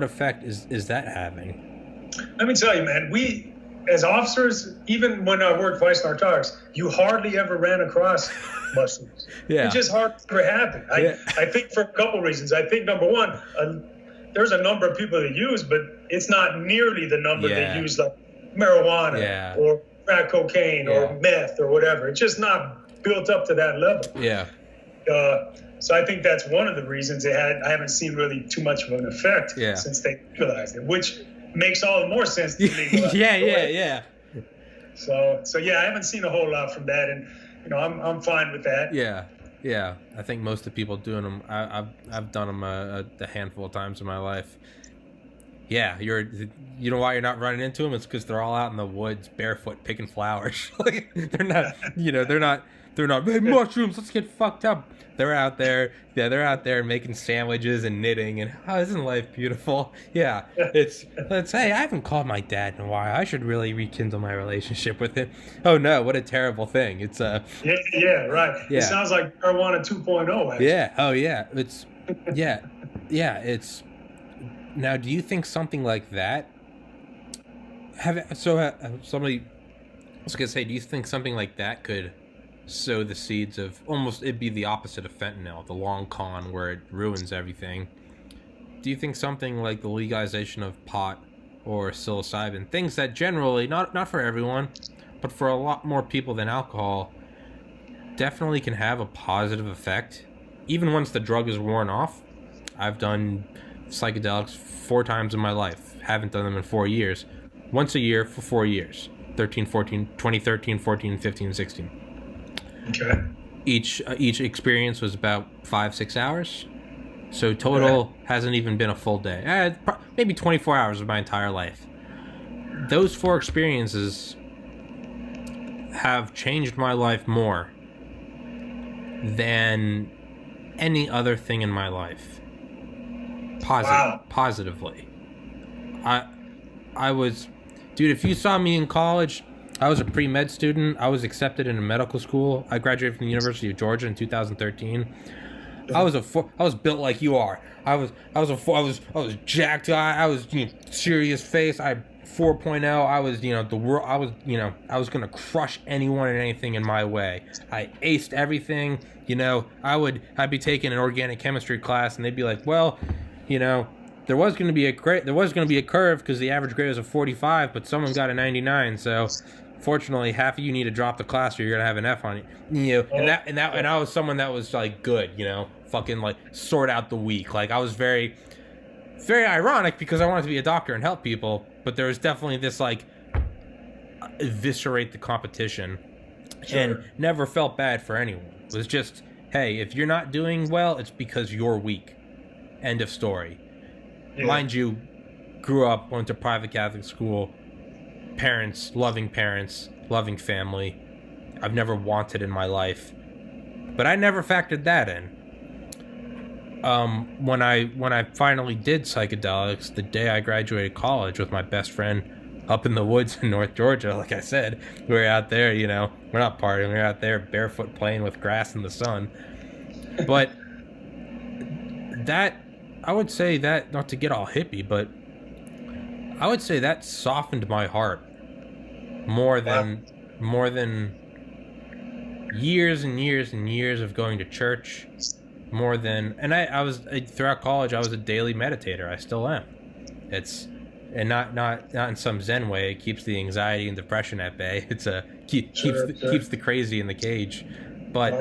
effect is that having? Let me tell you, man, we, as officers, even when I worked Vice Narcotics, you hardly ever ran across mushrooms. Yeah. It just hardly ever happened. I think for a couple reasons. I think, number one, there's a number of people that use, but it's not nearly the number that use like marijuana or crack cocaine or meth or whatever. It's just not built up to that level. Yeah. So I think that's one of the reasons I haven't seen really too much of an effect since they legalized it, which makes all the more sense to me. Yeah. So I haven't seen a whole lot from that, and I'm fine with that. Yeah. I think most of the people doing them, I've done them a handful of times in my life. Yeah, you know why you're not running into them? It's because they're all out in the woods barefoot picking flowers. Like they're not. Hey, mushrooms, let's get fucked up. They're out there making sandwiches and knitting, and isn't life beautiful? Yeah, hey, I haven't called my dad in a while. I should really rekindle my relationship with him. Oh no, what a terrible thing. It's right. Yeah. It sounds like marijuana 2.0. Actually. Yeah. Oh yeah. It's It's now. Do you think something like that? Somebody I was gonna say, do you think something like that could sow the seeds of it'd be the opposite of fentanyl, the long con where it ruins everything? Do you think something like the legalization of pot or psilocybin, things that generally, not for everyone, but for a lot more people than alcohol, definitely can have a positive effect, even once the drug is worn off? I've done psychedelics 4 times in my life. Haven't done them in 4 years. Once a year for 4 years. 2013, 14, 15, 16. Okay. Each experience was about 5-6 hours, so total hasn't even been a full day. Maybe 24 hours of my entire life. Those 4 experiences have changed my life more than any other thing in my life. Positively. I was, dude, if you saw me in college, I was a pre-med student. I was accepted into medical school. I graduated from the University of Georgia in 2013. I was built like you are. I was jacked. I was serious face. I 4.0. I was the world. I was gonna crush anyone and anything in my way. I aced everything. I'd be taking an organic chemistry class and they'd be like, well, there was going to be a curve because the average grade was a 45, but someone got a 99. So, fortunately, half of you need to drop the class or you're gonna have an F on it. And I was someone that was like good, fucking like sort out the weak. Like I was very, very ironic because I wanted to be a doctor and help people, but there was definitely this like eviscerate the competition, and never felt bad for anyone. It was just, hey, if you're not doing well, it's because you're weak. End of story. Yeah. Mind you, grew up, went to private Catholic school, parents, loving family. I've never wanted in my life, but I never factored that in. When I finally did psychedelics, the day I graduated college with my best friend up in the woods in North Georgia, like I said, we were out there, we're not partying, we were out there barefoot playing with grass in the sun. But that, I would say that, not to get all hippie, but I would say that softened my heart more than years and years and years of going to church. More than, and I was throughout college, I was a daily meditator. I still am. And not in some Zen way. It keeps the anxiety and depression at bay. It's keeps the crazy in the cage. But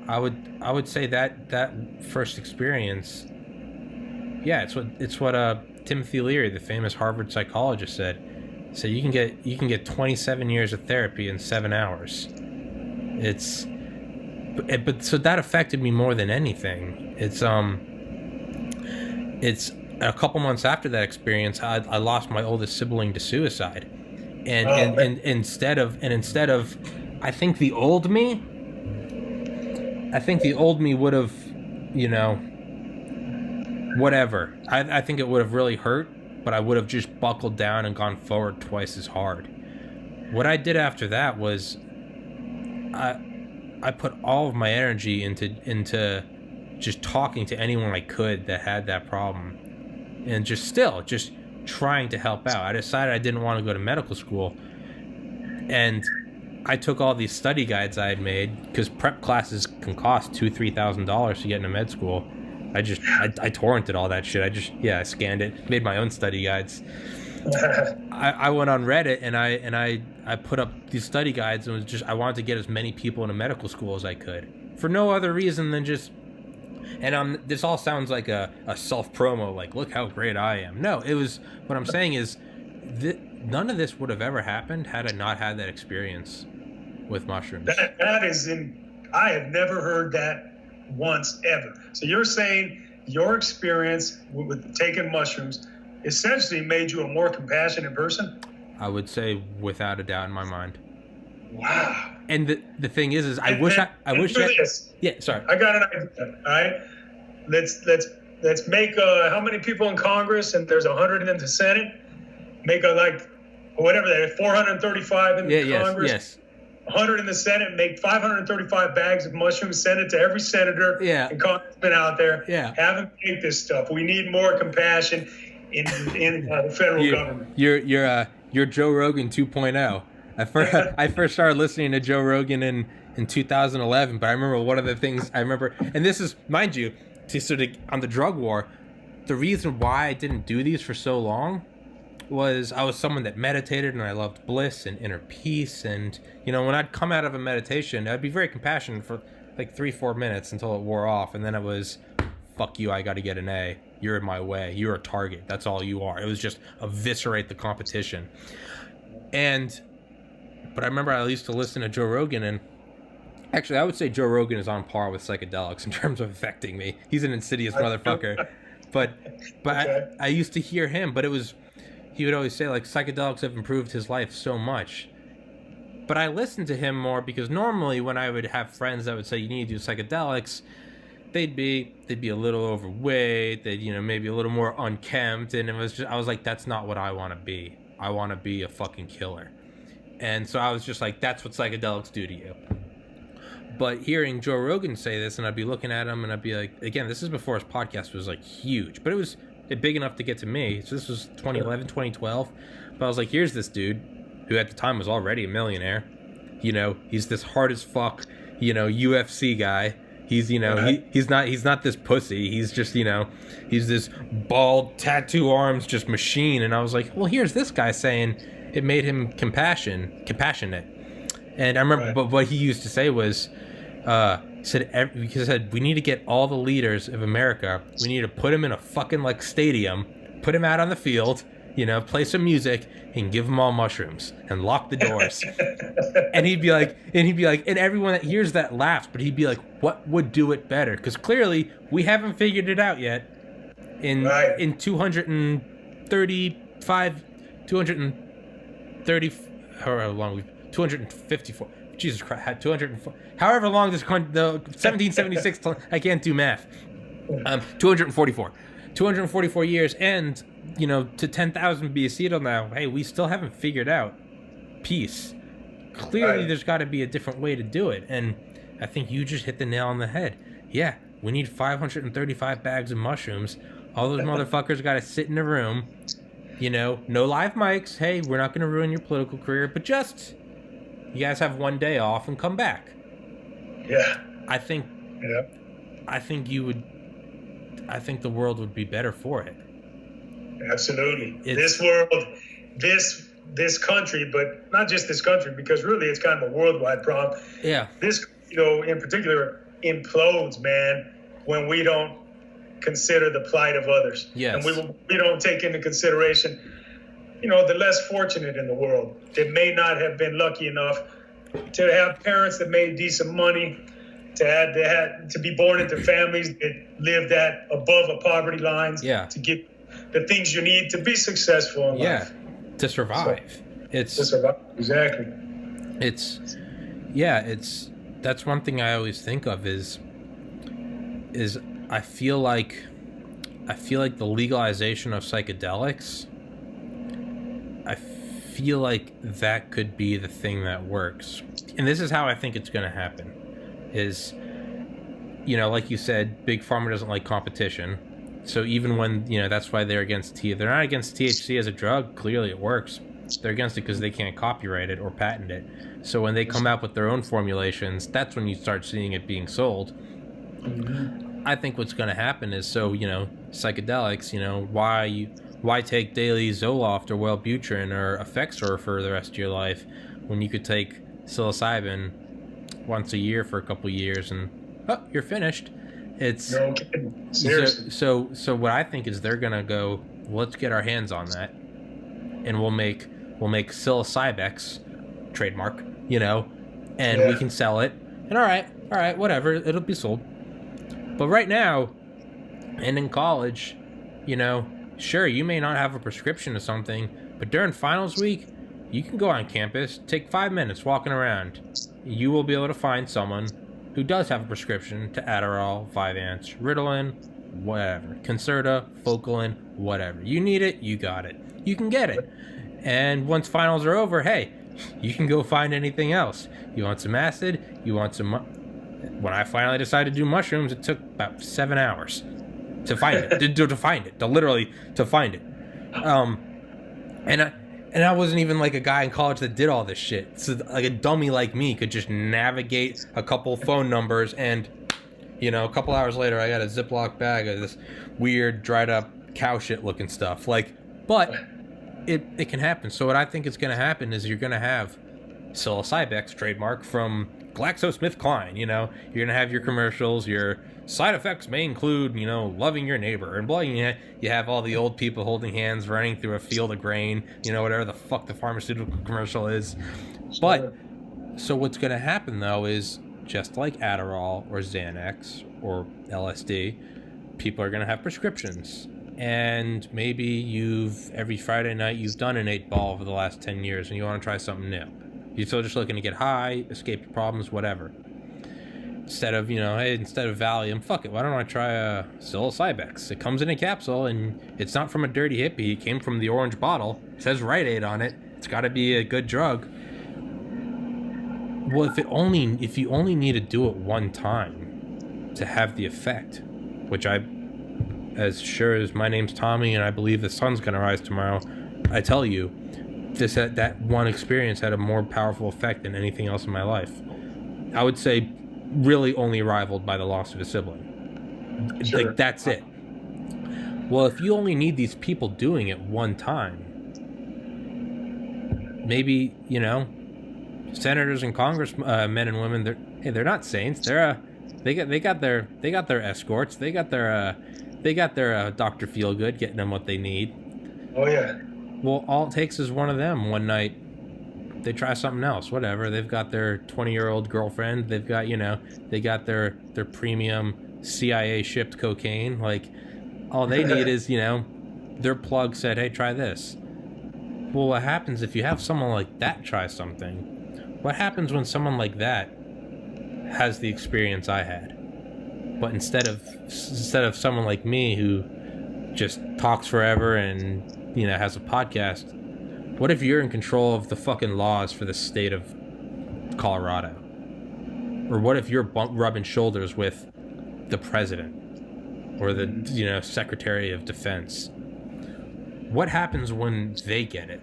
I would say that first experience, yeah, it's what Timothy Leary, the famous Harvard psychologist, said. So you can get 27 years of therapy in 7 hours. But so that affected me more than anything. It's a couple months after that experience, I lost my oldest sibling to suicide, and instead of I think the old me would have, whatever. I think it would have really hurt, but I would have just buckled down and gone forward twice as hard. What I did after that was I put all of my energy into just talking to anyone I could that had that problem, and just trying to help out. I decided I didn't want to go to medical school, and I took all these study guides I had made, because prep classes can cost $2,000-$3,000 to get into med school. I torrented all that shit. I scanned it, made my own study guides. I went on Reddit and I put up these study guides, and I wanted to get as many people into medical school as I could, for no other reason than just, and this all sounds like a self promo, like look how great I am. No, it was, what I'm saying is none of this would have ever happened had I not had that experience with mushrooms. That is I have never heard that once ever. So you're saying your experience with taking mushrooms essentially made you a more compassionate person? I would say without a doubt in my mind. Wow. And the thing is I wish this. Yeah, sorry. I got an idea. All right. Let's make how many people in Congress, and there's 100 in the Senate. Make whatever that is, 435 in Congress. Yes. 100 in the Senate, make 535 bags of mushrooms, send it to every senator and congressman out there. Yeah. Have them take this stuff. We need more compassion in the federal government. You're Joe Rogan 2.0. I first started listening to Joe Rogan in 2011, but I remember one of the things and this is, mind you, on the drug war, the reason why I didn't do these for so long was I was someone that meditated, and I loved bliss and inner peace, and when I'd come out of a meditation, I'd be very compassionate for like 3-4 minutes until it wore off, and then it was, fuck you, I gotta get an A, you're in my way, you're a target, that's all you are. It was just eviscerate the competition. But I remember I used to listen to Joe Rogan, and actually I would say Joe Rogan is on par with psychedelics in terms of affecting me. He's an insidious motherfucker. But okay. I used to hear him, but he would always say, like, psychedelics have improved his life so much. But I listened to him more because normally when I would have friends that would say you need to do psychedelics, they'd be a little overweight, they'd maybe a little more unkempt, and I was like, that's not what I want to be. I want to be a fucking killer. And so I was just like, that's what psychedelics do to you. But hearing Joe Rogan say this, and I'd be looking at him, and I'd be like, again, this is before his podcast was like huge, but it was big enough to get to me. So this was 2011, 2012. But I was like, here's this dude who at the time was already a millionaire. You know, he's this hard as fuck, you know, UFC guy. He's, you know, he's not this pussy. He's just, you know, he's this bald, tattoo arms, just machine. And I was like, well, here's this guy saying it made him compassionate. And I remember, but what he used to say was, he said, we need to get all the leaders of America. We need to put them in a fucking like stadium, put them out on the field, you know, play some music, and give them all mushrooms and lock the doors. and he'd be like, and everyone that hears that laughs, but he'd be like, what would do it better? Because clearly we haven't figured it out yet. In 235, 230, however long we've 254. Jesus Christ, 200. However long this the 1776. I can't do math. 244 years, and you know, to 10,000 BC till now. Hey, we still haven't figured out peace. Clearly, there's got to be a different way to do it, and I think you just hit the nail on the head. Yeah, we need 535 bags of mushrooms. All those motherfuckers got to sit in a room. You know, no live mics. Hey, we're not going to ruin your political career, but just you guys have one day off and come back. Yeah. I think you would. I think the world would be better for it. Absolutely. This world, this country, but not just this country, because really it's kind of a worldwide problem. Yeah. This, you know, in particular, implodes, man, when we don't consider the plight of others. Yes. And we don't take into consideration, you know, the less fortunate in the world that may not have been lucky enough to have parents that made decent money, to be born into families that lived at above a poverty lines, to get the things you need to be successful in life. To survive. To survive, exactly. That's one thing I always think of is I feel like the legalization of psychedelics, I feel like that could be the thing that works. And this is how I think it's going to happen. Is, you know, like you said, Big Pharma doesn't like competition. So even when, you know, that's why they're against they're not against THC as a drug. Clearly it works. They're against it because they can't copyright it or patent it. So when they come out with their own formulations, that's when you start seeing it being sold. Mm-hmm. I think what's going to happen is, so, you know, psychedelics, you know, why take daily Zoloft or Wellbutrin or Effexor for the rest of your life when you could take psilocybin once a year for a couple years and you're finished. It's no kidding. Seriously. So what I think is they're gonna go, let's get our hands on that, and we'll make psilocybex trademark, you know, and we can sell it. And all right, whatever, it'll be sold. But right now, and in college, you know, sure, you may not have a prescription or something, but during finals week, you can go on campus, take 5 minutes walking around. You will be able to find someone who does have a prescription to Adderall, Vyvanse, Ritalin, whatever, Concerta, Focalin, whatever. You need it, you got it. You can get it. And once finals are over, hey, you can go find anything else. You want some acid? You want some... When I finally decided to do mushrooms, it took about 7 hours to find it. to find it. Literally to find it. And I wasn't even like a guy in college that did all this shit. So like a dummy like me could just navigate a couple phone numbers and, you know, a couple hours later I got a Ziploc bag of this weird dried up cow shit looking stuff. Like, but it can happen. So what I think is going to happen is you're going to have psilocybex trademark from GlaxoSmithKline. You know, you're going to have your commercials, your side effects may include, you know, loving your neighbor and blah. You have all the old people holding hands running through a field of grain, you know, whatever the fuck the pharmaceutical commercial is. But so what's going to happen though is, just like Adderall or Xanax or LSD, people are going to have prescriptions. And maybe every Friday night you've done an 8-ball over the last 10 years and you want to try something new. You're still just looking to get high, escape your problems, whatever. Instead of Valium, fuck it, why don't I try a psilocybex? It comes in a capsule, and it's not from a dirty hippie. It came from the orange bottle. It says Rite Aid on it. It's got to be a good drug. Well, if you only need to do it one time to have the effect, which as sure as my name's Tommy and I believe the sun's gonna rise tomorrow, I tell you, that one experience had a more powerful effect than anything else in my life. I would say, really only rivaled by the loss of a sibling. Sure. Like, that's it. Well, if you only need these people doing it one time, maybe, senators and congressmen and women, they're not saints. They got their escorts. They got their Dr. Feelgood getting them what they need. Oh yeah. Well, all it takes is one of them one night. They try something else, whatever. They've got their 20-year-old girlfriend. They've got, they got their premium CIA shipped cocaine. Like, all they need is, their plug said, hey, try this. Well, what happens if you have someone like that try something? What happens when someone like that has the experience I had? But instead of someone like me who just talks forever and, has a podcast, what if you're in control of the fucking laws for the state of Colorado? Or what if you're rubbing shoulders with the president or the, Secretary of Defense? What happens when they get it?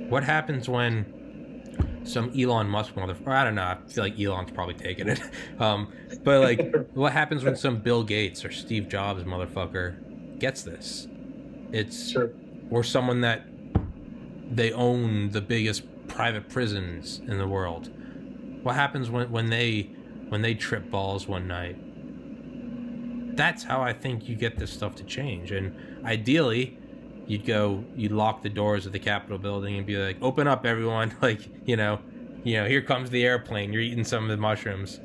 What happens when some Elon Musk motherfucker, I don't know, I feel like Elon's probably taking it. But like, what happens when some Bill Gates or Steve Jobs motherfucker gets this? It's, sure. Or someone that they own the biggest private prisons in the world. What happens when they trip balls one night? That's how I think you get this stuff to change. And ideally, you'd lock the doors of the Capitol building and be like, open up, everyone. Like, here comes the airplane. You're eating some of the mushrooms.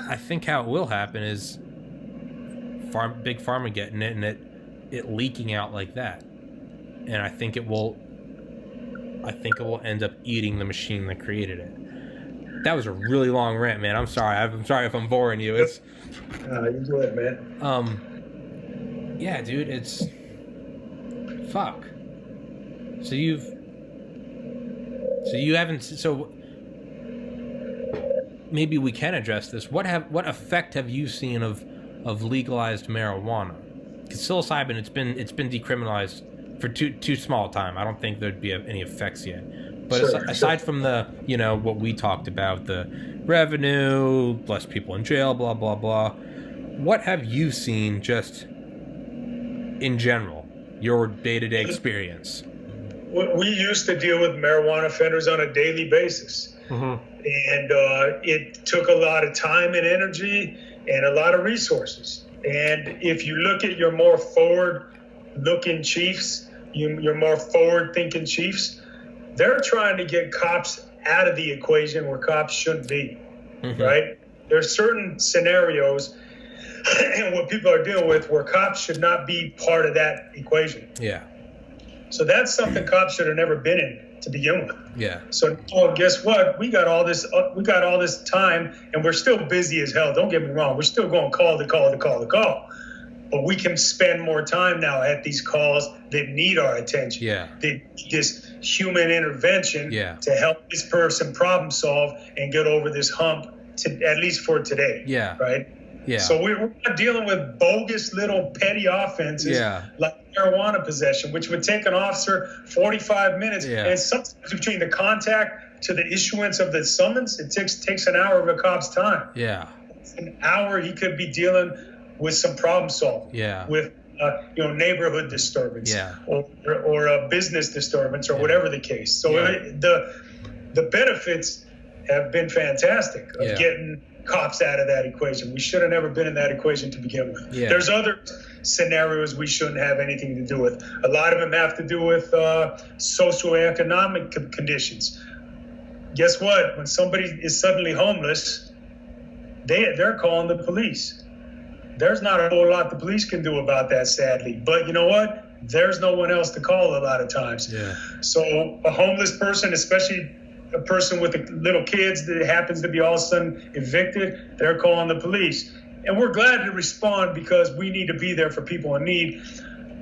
I think how it will happen is Big Pharma getting it and it leaking out like that. And I think it will end up eating the machine that created it. That was a really long rant, man. I'm sorry. I'm sorry if I'm boring you. It's you do it, man. Yeah, dude, it's fuck. So maybe we can address this. What effect have you seen of legalized marijuana? Because psilocybin, it's been decriminalized for too small a time. I don't think there'd be any effects yet. But aside from the, what we talked about, the revenue, less people in jail, blah, blah, blah, what have you seen just in general, your day-to-day experience? We used to deal with marijuana offenders on a daily basis. Mm-hmm. And it took a lot of time and energy and a lot of resources. And if you look at your more forward-looking chiefs, your more forward-thinking chiefs, they're trying to get cops out of the equation where cops shouldn't be, mm-hmm. right? There's certain scenarios and what people are dealing with where cops should not be part of that equation. Yeah. So that's something cops should have never been in to begin with. Yeah. So, well, guess what? We got all this time, and we're still busy as hell. Don't get me wrong. We're still going call to call. But we can spend more time now at these calls that need our attention. Yeah. This human intervention to help this person problem solve and get over this hump, at least for today. Yeah. Right? Yeah. So we're not dealing with bogus little petty offenses like marijuana possession, which would take an officer 45 minutes. Yeah. And sometimes between the contact to the issuance of the summons, it takes an hour of a cop's time. Yeah. An hour he could be dealing with some problem solving. Yeah. With neighborhood disturbance. Yeah. Or a business disturbance or whatever the case. So the benefits have been fantastic of getting cops out of that equation. We should have never been in that equation to begin with. Yeah. There's other scenarios we shouldn't have anything to do with. A lot of them have to do with socioeconomic conditions. Guess what? When somebody is suddenly homeless, they're calling the police. There's not a whole lot the police can do about that, sadly. But you know what? There's no one else to call a lot of times. Yeah. So a homeless person, especially a person with little kids that happens to be all of a sudden evicted, they're calling the police. And we're glad to respond because we need to be there for people in need.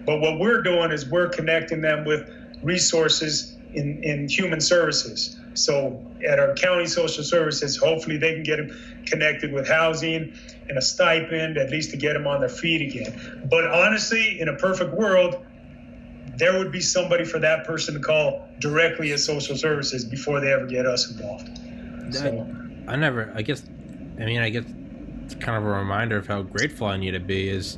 But what we're doing is we're connecting them with resources in human services. So at our county social services, hopefully they can get them connected with housing and a stipend, at least to get them on their feet again. But honestly, in a perfect world, there would be somebody for that person to call directly at social services before they ever get us involved. I guess it's kind of a reminder of how grateful I need to be. Is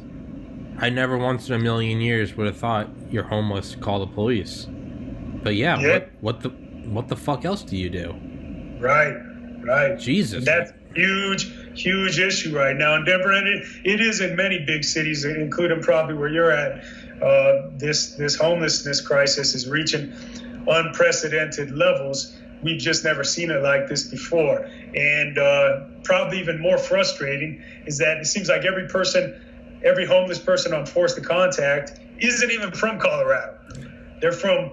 I never once in a million years would have thought you're homeless, call the police. But yeah. What the fuck else do you do? Right. Jesus. That's huge issue right now in Denver, and it is in many big cities, including probably where you're at. This homelessness crisis is reaching unprecedented levels. We've just never seen it like this before. And probably even more frustrating is that it seems like every homeless person on Force to Contact isn't even from Colorado. They're from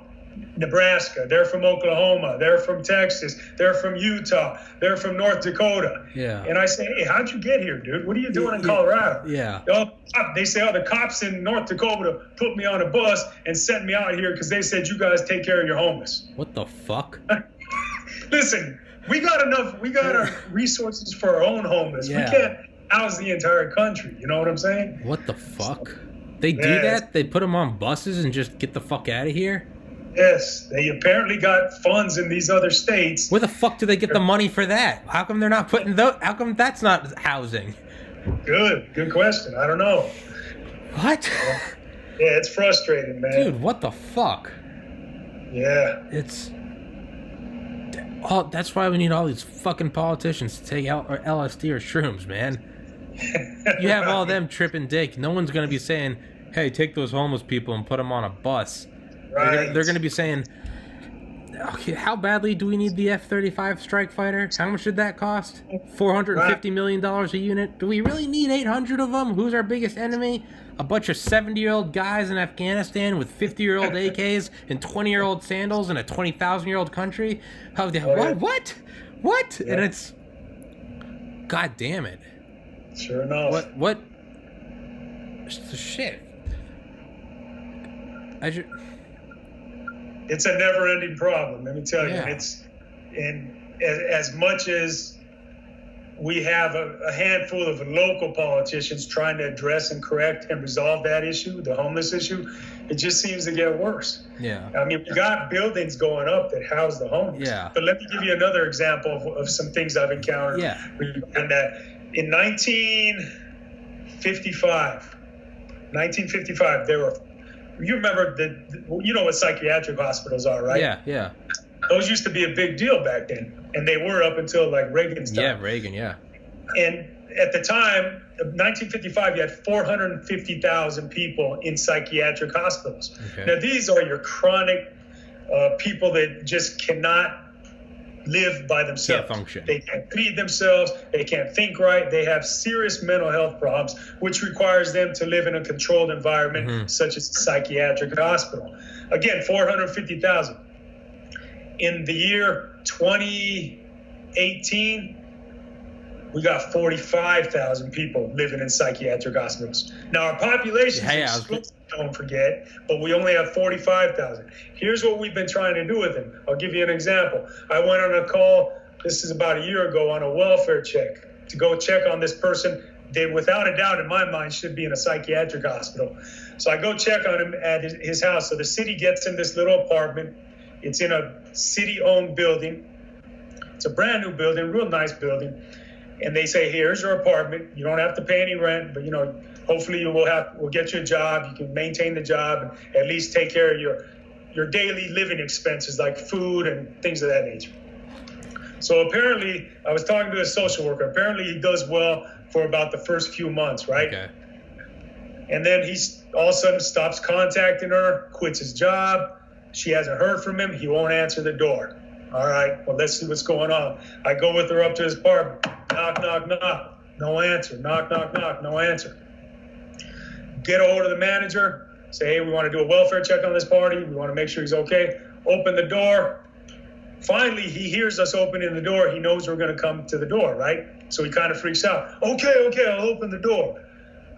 Nebraska, they're from Oklahoma, they're from Texas, they're from Utah, they're from North Dakota. Yeah. And I say, hey, how'd you get here, dude? What are you doing in Colorado? Yeah. They say, the cops in North Dakota put me on a bus and sent me out here because they said you guys take care of your homeless. What the fuck? Listen, we got our resources for our own homeless. Yeah. We can't house the entire country. You know what I'm saying? What the fuck? They do that? They put them on buses and just get the fuck out of here? Yes, they apparently got funds in these other states. Where the fuck do they get the money for that? How come they're not putting how come that's not housing? Good question. I don't know. What? Yeah, it's frustrating, man. Dude, what the fuck? Yeah. That's why we need all these fucking politicians to take out LSD or shrooms, man. You have all them tripping dick. No one's going to be saying, hey, take those homeless people and put them on a bus. Right. They're going to be saying, okay, how badly do we need the F-35 strike fighter? How much did that cost? $450 million a unit? Do we really need 800 of them? Who's our biggest enemy? A bunch of 70-year-old guys in Afghanistan with 50-year-old AKs and 20-year-old sandals in a 20,000-year-old country? What? Yeah. And it's... God damn it. Sure enough. What? Shit. It's a never-ending problem, let me tell you. Yeah. And as much as we have a handful of local politicians trying to address and correct and resolve that issue, the homeless issue, it just seems to get worse. Yeah. I mean, we got buildings going up that house the homeless. Yeah. But let me give you another example of some things I've encountered. Yeah. And that in 1955, there were... You remember you know what psychiatric hospitals are, right? Yeah. Those used to be a big deal back then, and they were up until like Reagan's time. Yeah, Reagan, yeah. And at the time, 1955, you had 450,000 people in psychiatric hospitals. Okay. Now, these are your chronic people that just cannot live by themselves. Can't function. They can't feed themselves. They can't think right. They have serious mental health problems, which requires them to live in a controlled environment, such as a psychiatric hospital. Again, 450,000. In the year 2018, we got 45,000 people living in psychiatric hospitals. Now, our population is don't forget, but we only have 45,000. Here's what we've been trying to do with them. I'll give you an example. I went on a call, this is about a year ago, on a welfare check to go check on this person. They, without a doubt, in my mind, should be in a psychiatric hospital. So I go check on him at his house. So the city gets him this little apartment. It's in a city-owned building. It's a brand new building, real nice building. And they say, here's your apartment. You don't have to pay any rent, but hopefully we'll get you a job. You can maintain the job and at least take care of your daily living expenses like food and things of that nature. So apparently, I was talking to a social worker. Apparently he does well for about the first few months, right? Okay. And then he all of a sudden stops contacting her, quits his job. She hasn't heard from him. He won't answer the door. All right, well, let's see what's going on. I go with her up to his apartment. Knock, knock, knock. No answer. Knock, knock, knock. No answer. Get a hold of the manager. Say, hey, we want to do a welfare check on this party. We want to make sure he's okay. Open the door. Finally, he hears us opening the door. He knows we're going to come to the door, right? So he kind of freaks out. Okay, I'll open the door.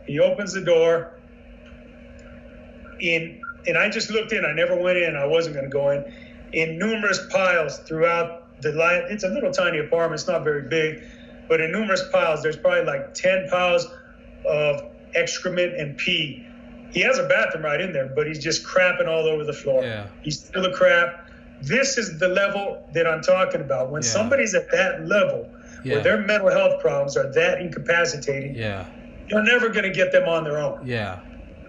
He opens the door. And I just looked in. I never went in. I wasn't going to go in. in numerous piles throughout the line. It's a little tiny apartment. It's not very big, but in numerous piles, there's probably like 10 piles of excrement and pee. He has a bathroom right in there, but he's just crapping all over the floor. Yeah. He's still a crap. This is the level that I'm talking about. When somebody's at that level, where their mental health problems are that incapacitating, you're never going to get them on their own. Yeah.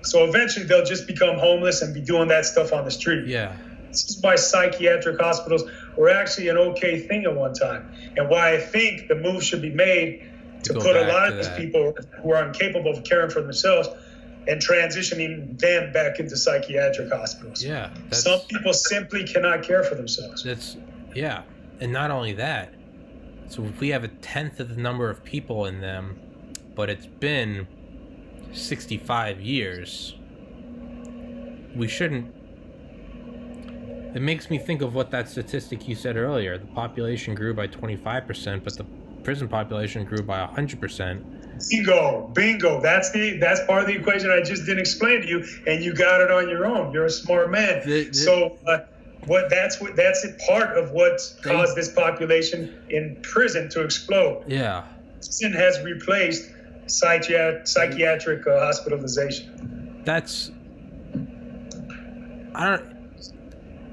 So eventually they'll just become homeless and be doing that stuff on the street. Yeah. This is why psychiatric hospitals were actually an okay thing at one time, and why I think the move should be made to put a lot of these people who are incapable of caring for themselves and transitioning them back into psychiatric hospitals. Yeah. Some people simply cannot care for themselves. And not only that, so if we have 1/10 of the number of people in them, but it's been 65 years, we shouldn't. It makes me think of what that statistic you said earlier. The population grew by 25%, but the prison population grew by 100%. Bingo. That's part of the equation I just didn't explain to you, and you got it on your own. You're a smart man. That's part of what caused this population in prison to explode. Yeah. Prison has replaced psychiatric hospitalization.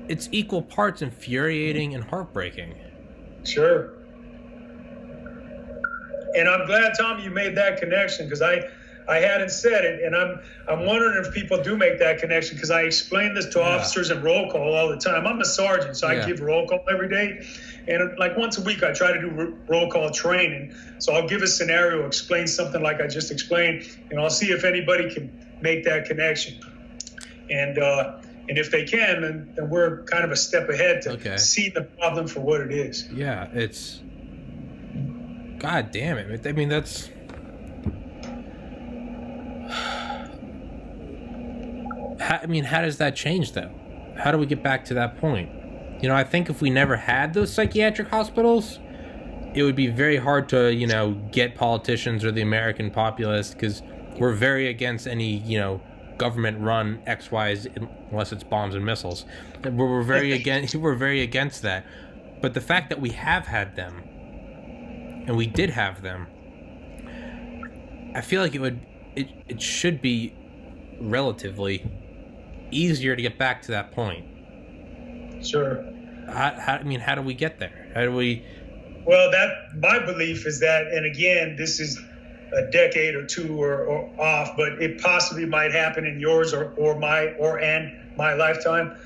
It's equal parts infuriating and heartbreaking. Sure. And I'm glad, Tom, you made that connection, because I hadn't said it, and I'm wondering if people do make that connection, because I explain this to officers in roll call all the time. I'm a sergeant, so I give roll call every day, and like once a week I try to do roll call training. So I'll give a scenario, explain something like I just explained, and I'll see if anybody can make that connection. And if they can, then we're kind of a step ahead to see the problem for what it is. Yeah, it's... God damn it. I mean, that's... how does that change, though? How do we get back to that point? You know, I think if we never had those psychiatric hospitals, it would be very hard to, get politicians or the American populace, because we're very against any, government-run XYs, unless it's bombs and missiles. We're very against that. But the fact that we have had them, and we did have them, I feel like it should be relatively easier to get back to that point. Sure. How do we get there? How do we... Well, my belief is that, and again, this is a decade or two or off, but it possibly might happen in yours or my lifetime.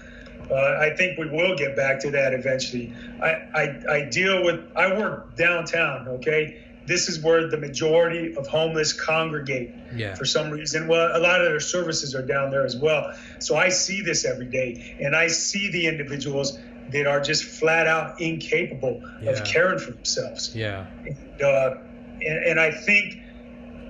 I think we will get back to that eventually. I work downtown, okay? This is where the majority of homeless congregate for some reason. Well, a lot of their services are down there as well. So I see this every day, and I see the individuals that are just flat out incapable of caring for themselves. Yeah. And I think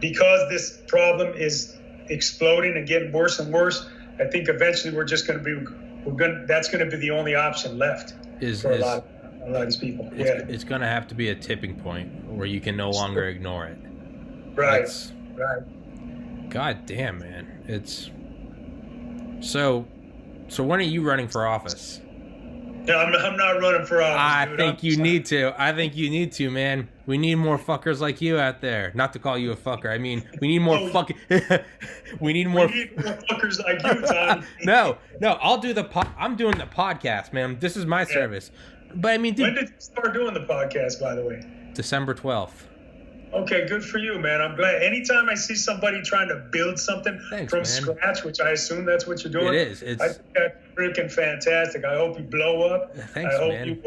because this problem is exploding and getting worse and worse, I think eventually that's going to be the only option left for a lot of these people. It's going to have to be a tipping point where you can no longer ignore it. Right. God damn, man. It's so when are you running for office? No, I'm not running for office. I think you need to, man. We need more fuckers like you out there. Not to call you a fucker. I mean, we need more fucking. We need more fuckers like you, Tom. No. I'll do I'm doing the podcast, man. This is my service. But I mean, dude, when did you start doing the podcast, by the way? December 12th. Okay, good for you, man. I'm glad. Anytime I see somebody trying to build something from scratch, which I assume that's what you're doing. It is. I think that's freaking fantastic. I hope you blow up. Thanks, man.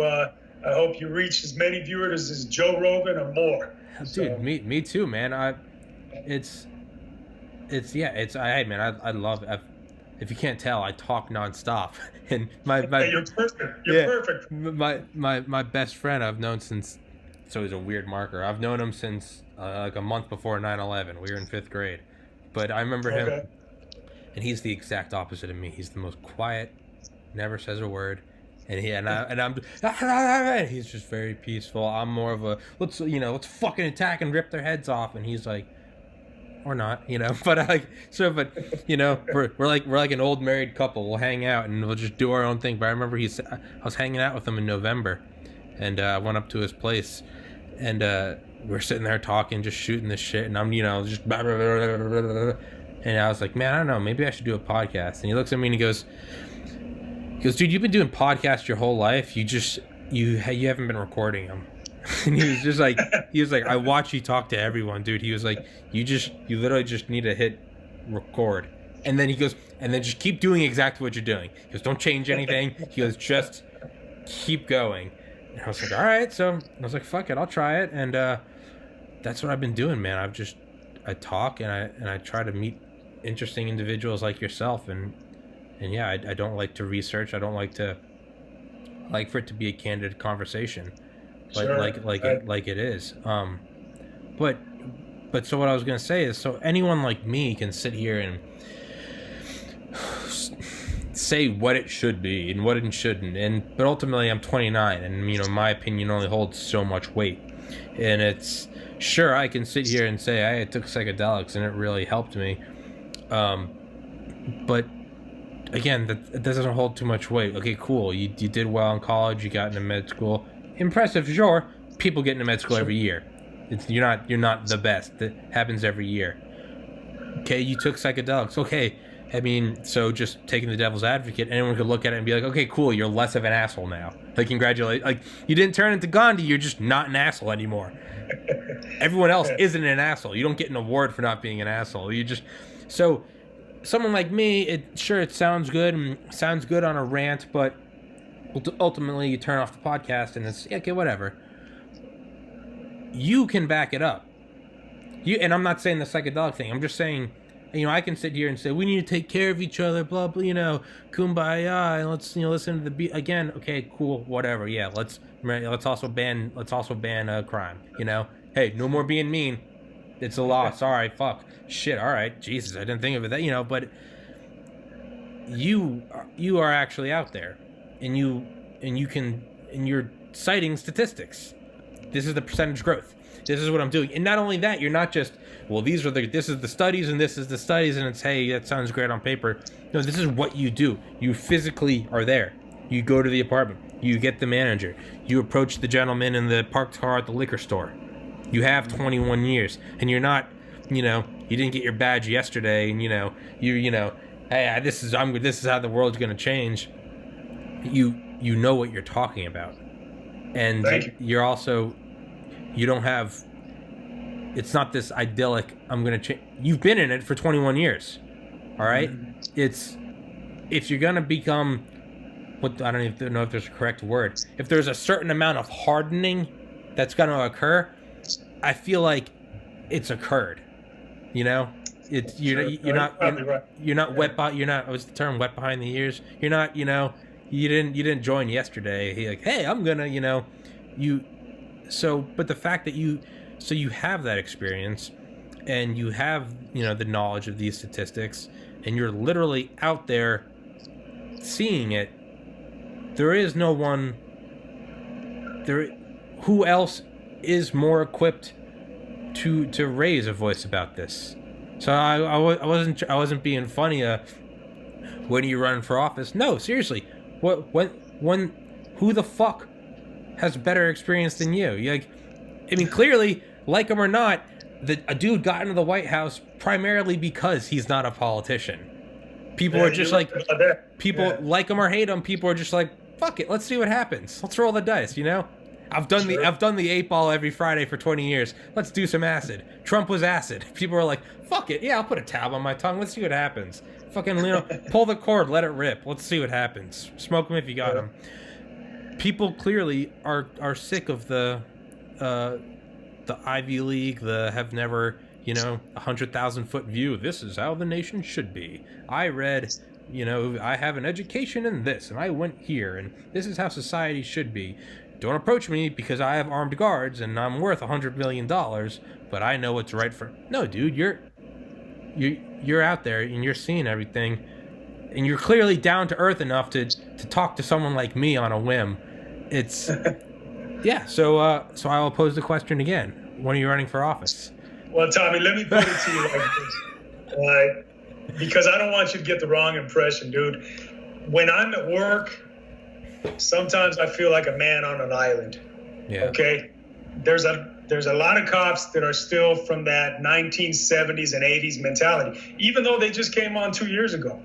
I hope you reach as many viewers as Joe Rogan or more. Dude, me too, man. I love. If you can't tell, I talk nonstop, and you're perfect. You're perfect. My best friend I've known since. So he's a weird marker. I've known him since like a month before 9/11. We were in 5th grade, but I remember him, and he's the exact opposite of me. He's the most quiet, never says a word, and he's just very peaceful. I'm more of a let's fucking attack and rip their heads off, and he's like, or not, you know. But but you know, we're like an old married couple. We'll hang out and we'll just do our own thing. But I remember I was hanging out with him in November, and I went up to his place, and we're sitting there talking, just shooting this shit, and I'm, you know, just blah, blah, blah, blah, blah, blah. And I was like, man, I don't know, maybe I should do a podcast. And he looks at me and he goes, dude, you've been doing podcasts your whole life. You haven't been recording them. And he was like, I watch you talk to everyone, dude. He was like, you literally just need to hit record. And then he goes, and then just keep doing exactly what you're doing. He goes, don't change anything. He goes, just keep going. And I was like, all right. So I was like, fuck it, I'll try it. And that's what I've been doing, man. I talk and I try to meet interesting individuals like yourself, and yeah, I don't like to research. I don't like for it to be a candid conversation, like it is. But so what I was gonna say is, so anyone like me can sit here and say what it should be and what it shouldn't, but ultimately I'm 29, and you know, my opinion only holds so much weight. And it's sure, I can sit here and say I took psychedelics and it really helped me, but again, that doesn't hold too much weight. Okay, cool, you did well in college, you got into med school, impressive, sure. People get into med school every year. You're not the best. That happens every year. Okay, you took psychedelics. Okay, I mean, so just taking the devil's advocate, anyone could look at it and be like, okay, cool, you're less of an asshole now. Like, congratulations. Like, you didn't turn into Gandhi, you're just not an asshole anymore. Everyone else isn't an asshole. You don't get an award for not being an asshole. So someone like me, it sounds good on a rant, but ultimately you turn off the podcast and it's okay, whatever. You can back it up. And I'm not saying the psychedelic thing. I'm just saying, you know, I can sit here and say we need to take care of each other, blah blah, you know, kumbaya, and let's, you know, listen to the beat again. Okay, cool, whatever. Yeah, let's also ban crime. You know, hey, no more being mean. It's a law. Sorry, fuck, shit. All right, Jesus, I didn't think of it that, you know. But you are actually out there, and you're citing statistics. This is the percentage growth. This is what I'm doing. And not only that, you're not just, well, this is the studies and this is the studies, and it's, hey, that sounds great on paper. No, this is what you do. You physically are there. You go to the apartment. You get the manager. You approach the gentleman in the parked car at the liquor store. You have 21 years, and you're not, you know, you didn't get your badge yesterday, and you know, hey, this is how the world's going to change. You know what you're talking about. And you're also, you don't have, it's not this idyllic, I'm going to change. You've been in it for 21 years. All right. It's, if you're going to become, what, I don't even know if there's a correct word. If there's a certain amount of hardening that's going to occur, I feel like it's occurred, you know, it's, you're not wet what's the term, wet behind the ears. You're not, you know, you didn't join yesterday. He like, hey, I'm gonna, you know, but the fact that you have that experience and you have, you know, the knowledge of these statistics and you're literally out there seeing it, there is no one there who else is more equipped to raise a voice about this. So I wasn't being funny. When are you running for office? No, seriously. Who the fuck has better experience than you? I mean, clearly, like him or not, a dude got into the White House primarily because he's not a politician. People are just like, like him or hate him. People are just like, fuck it, let's see what happens. Let's roll the dice, you know? I've done the 8-ball every Friday for 20 years. Let's do some acid. Trump was acid. People are like, fuck it, yeah, I'll put a tab on my tongue. Let's see what happens. Fucking, you know, pull the cord, let it rip. Let's see what happens. Smoke them if you got them. People clearly are sick of the Ivy League, the have never, you know, 100,000-foot view. This is how the nation should be. I read, you know, I have an education in this, and I went here, and this is how society should be. Don't approach me because I have armed guards and I'm worth $100 million, but I know what's right for. No, dude, you're out there and you're seeing everything, and you're clearly down to earth enough to talk to someone like me on a whim. It's yeah. So I'll pose the question again. When are you running for office? Well, Tommy, let me put it to you like this. All right? Because I don't want you to get the wrong impression, dude. When I'm at work, sometimes I feel like a man on an island. Yeah. Okay? There's a lot of cops that are still from that 1970s and 80s mentality, even though they just came on 2 years ago.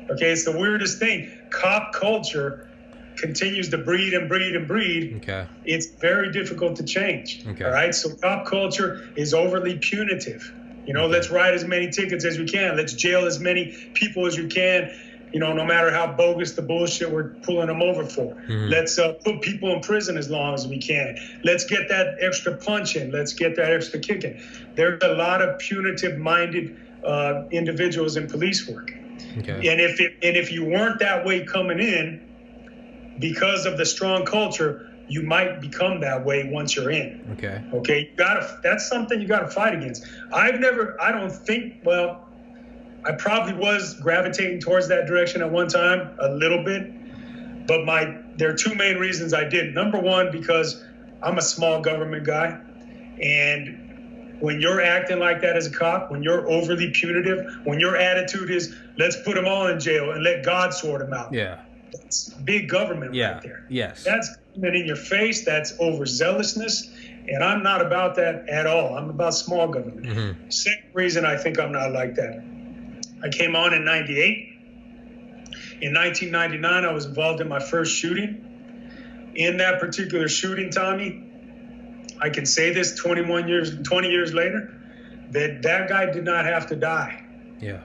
Okay, it's the weirdest thing. Cop culture continues to breed and breed and breed. Okay. It's very difficult to change. Okay. All right, so cop culture is overly punitive. Let's write as many tickets as we can. Let's jail as many people as you can. No matter how bogus the bullshit we're pulling them over for. Mm-hmm. Let's put people in prison as long as we can. Let's get that extra punch in. Let's get that extra kick in. There's a lot of punitive-minded individuals in police work. Okay. And if you weren't that way coming in, because of the strong culture, you might become that way once you're in. Okay. Okay. That's something you got to fight against. I probably was gravitating towards that direction at one time, a little bit, but there are two main reasons I didn't. Number one, because I'm a small government guy, and when you're acting like that as a cop, when you're overly punitive, when your attitude is, let's put them all in jail and let God sort them out. Yeah. That's big government right there. Yes. That's government in your face. That's overzealousness. And I'm not about that at all. I'm about small government. Mm-hmm. Second reason I think I'm not like that. I came on in 98. In 1999, I was involved in my first shooting. In that particular shooting, Tommy, I can say this 20 years later, that guy did not have to die. Yeah.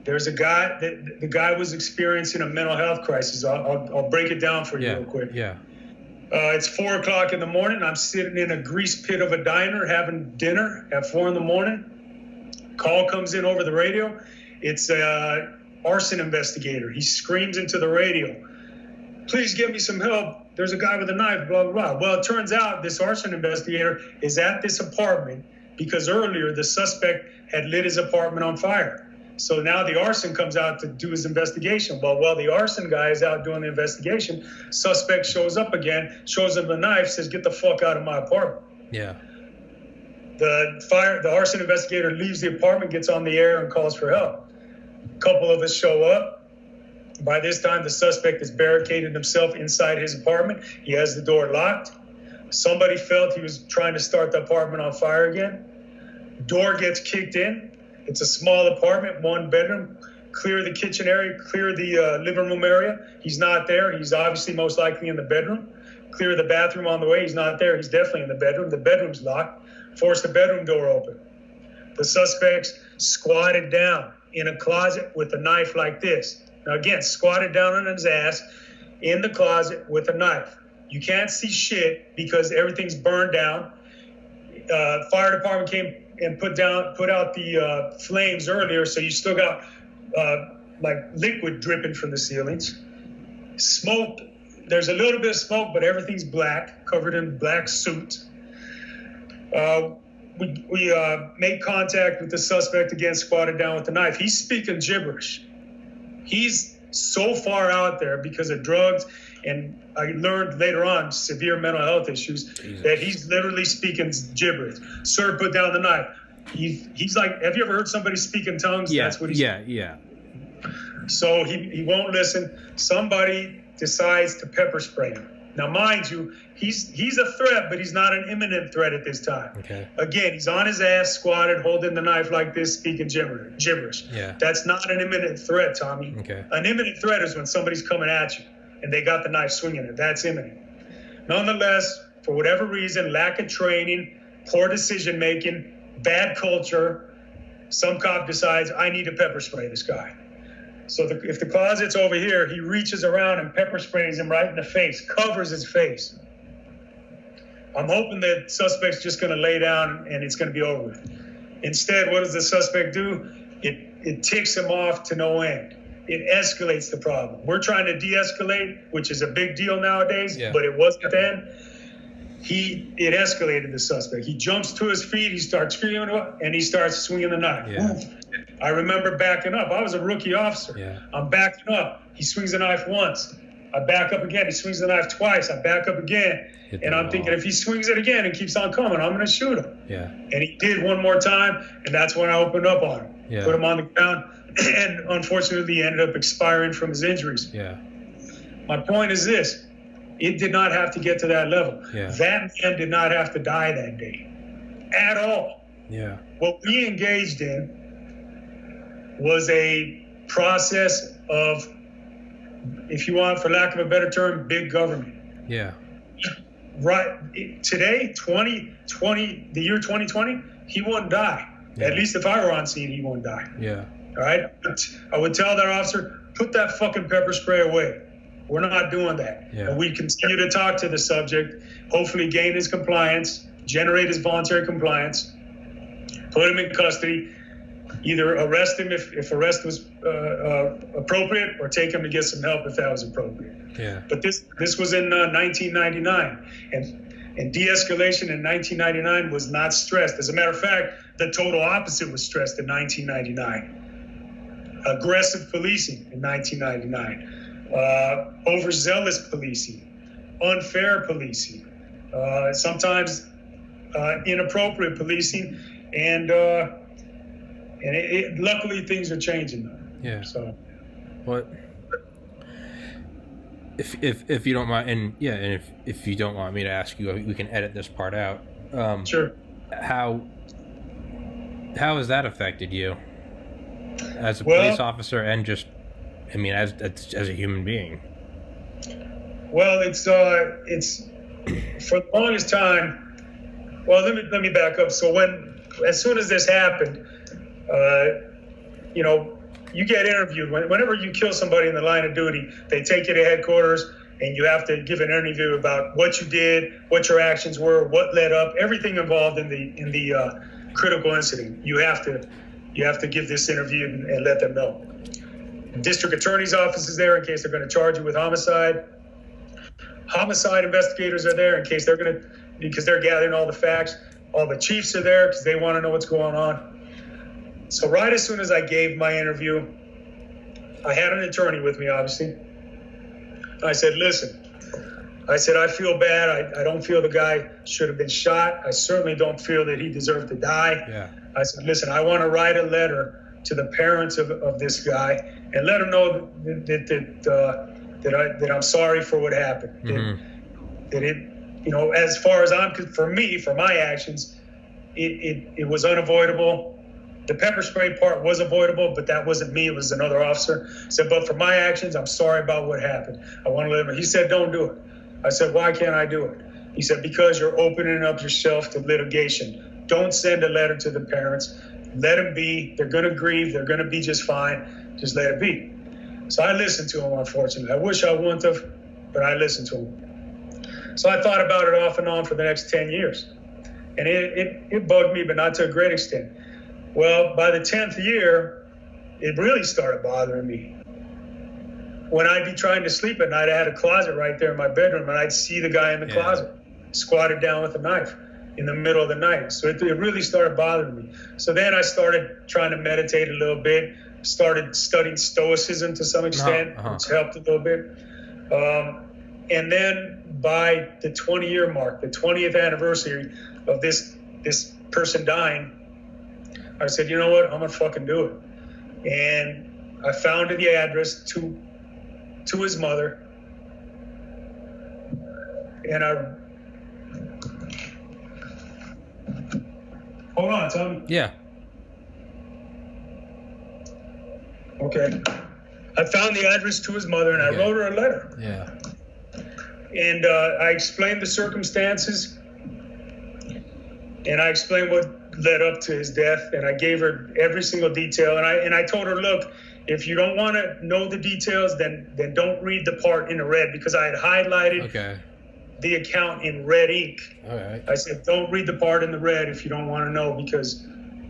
There's a guy, the guy was experiencing a mental health crisis. I'll break it down for you real quick. Yeah. It's 4:00 in the morning. I'm sitting in a grease pit of a diner having dinner at 4 a.m. Call comes in over the radio. It's a arson investigator. He screams into the radio, "Please get me some help. There's a guy with a knife, blah, blah, blah." Well, it turns out this arson investigator is at this apartment because earlier the suspect had lit his apartment on fire. So now the arson comes out to do his investigation. Well, while the arson guy is out doing the investigation, suspect shows up again, shows him the knife, says, "Get the fuck out of my apartment." Yeah. The arson investigator leaves the apartment, gets on the air and calls for help. A couple of us show up. By this time, the suspect has barricaded himself inside his apartment. He has the door locked. Somebody felt he was trying to start the apartment on fire again. Door gets kicked in. It's a small apartment, one bedroom. Clear the kitchen area, clear the living room area. He's not there. He's obviously most likely in the bedroom. Clear the bathroom on the way. He's not there. He's definitely in the bedroom. The bedroom's locked. Force the bedroom door open. The suspect's squatted down in a closet with a knife like this. Now again, squatted down on his ass in the closet with a knife. You can't see shit because everything's burned down. Fire department came and put out the flames earlier, so you still got like liquid dripping from the ceilings. Smoke, there's a little bit of smoke, but everything's black, covered in black soot. We made contact with the suspect again, squatted down with the knife. He's speaking gibberish. He's so far out there because of drugs, and I learned later on severe mental health issues, that he's literally speaking gibberish. "Sir, put down the knife." He's like, have you ever heard somebody speak in tongues? Yeah. That's what he's Yeah. So he won't listen. Somebody decides to pepper spray him. Now, mind you, he's a threat, but he's not an imminent threat at this time. Okay. Again, he's on his ass, squatted, holding the knife like this, speaking gibberish. Yeah. That's not an imminent threat, Tommy. Okay. An imminent threat is when somebody's coming at you and they got the knife swinging it. That's imminent. Nonetheless, for whatever reason, lack of training, poor decision making, bad culture, some cop decides, I need to pepper spray this guy. So if the closet's over here, he reaches around and pepper sprays him right in the face, covers his face. I'm hoping that suspect's just going to lay down and it's going to be over with. Instead, what does the suspect do? It ticks him off to no end. It escalates the problem. We're trying to de-escalate, which is a big deal nowadays, but it wasn't then. It escalated the suspect. He jumps to his feet, he starts screaming, and he starts swinging the knife. Yeah. I remember backing up. I was a rookie officer. Yeah. I'm backing up. He swings the knife once, I back up again. He swings the knife twice. I back up again. And I'm thinking, if he swings it again and keeps on coming, I'm going to shoot him. Yeah. And he did one more time, and that's when I opened up on him. Yeah. Put him on the ground, and unfortunately, he ended up expiring from his injuries. Yeah. My point is this. It did not have to get to that level. Yeah. That man did not have to die that day at all. Yeah. What we engaged in was a process of, if you want, for lack of a better term, big government. Yeah. Right today, the year 2020, he wouldn't die. Yeah. At least if I were on scene, he wouldn't die. Yeah. All right. I would tell that officer, put that fucking pepper spray away. We're not doing that. Yeah. And we continue to talk to the subject, hopefully gain his compliance, generate his voluntary compliance, put him in custody, either arrest him if arrest was appropriate, or take him to get some help if that was appropriate. Yeah. But this was in 1999, and de-escalation in 1999 was not stressed. As a matter of fact, the total opposite was stressed in 1999. Aggressive policing in 1999. Overzealous policing, unfair policing, sometimes inappropriate policing, and luckily things are changing now. Yeah. So, what? If you don't mind, and if you don't want me to ask you, we can edit this part out. sure. How has that affected you as a police officer, and just, I mean, as a human being? Well, it's for the longest time. Well, let me back up. So as soon as this happened, you get interviewed. Whenever you kill somebody in the line of duty, they take you to headquarters, and you have to give an interview about what you did, what your actions were, what led up, everything involved in the critical incident. You have to give this interview and let them know. District attorney's office is there in case they're going to charge you with homicide. Homicide investigators are there because they're gathering all the facts. All the chiefs are there because they want to know what's going on. So right as soon as I gave my interview, I had an attorney with me, obviously. I said, listen, I feel bad. I don't feel the guy should have been shot. I certainly don't feel that he deserved to die. Yeah. I said, listen, I want to write a letter to the parents of this guy and let them know that I'm sorry for what happened. Mm-hmm. That it, as far as for my actions, it was unavoidable. The pepper spray part was avoidable, but that wasn't me. It was another officer. I said, but for my actions, I'm sorry about what happened. I want to let him. He said, don't do it. I said, why can't I do it? He said, because you're opening up yourself to litigation. Don't send a letter to the parents. Let them be. They're going to grieve. They're going to be just fine. Just let it be. So I listened to him, unfortunately. I wish I wouldn't have, but I listened to him. So I thought about it off and on for the next 10 years. And it bugged me, but not to a great extent. Well, by the 10th year, it really started bothering me. When I'd be trying to sleep at night, I had a closet right there in my bedroom, and I'd see the guy in the closet, squatted down with a knife in the middle of the night. So it really started bothering me. So then I started trying to meditate a little bit, started studying Stoicism to some extent, which helped a little bit. And then by the 20-year mark, the 20th anniversary of this person dying, I said, you know what? I'm going to fucking do it. And I found the address to his mother. And hold on, Tommy. Yeah. Okay. I found the address to his mother, and I wrote her a letter. Yeah. And I explained the circumstances, and I explained what led up to his death, and I gave her every single detail. And I told her, look, if you don't want to know the details, then don't read the part in the red, because I had highlighted the account in red ink. All right. I said, don't read the part in the red if you don't want to know, because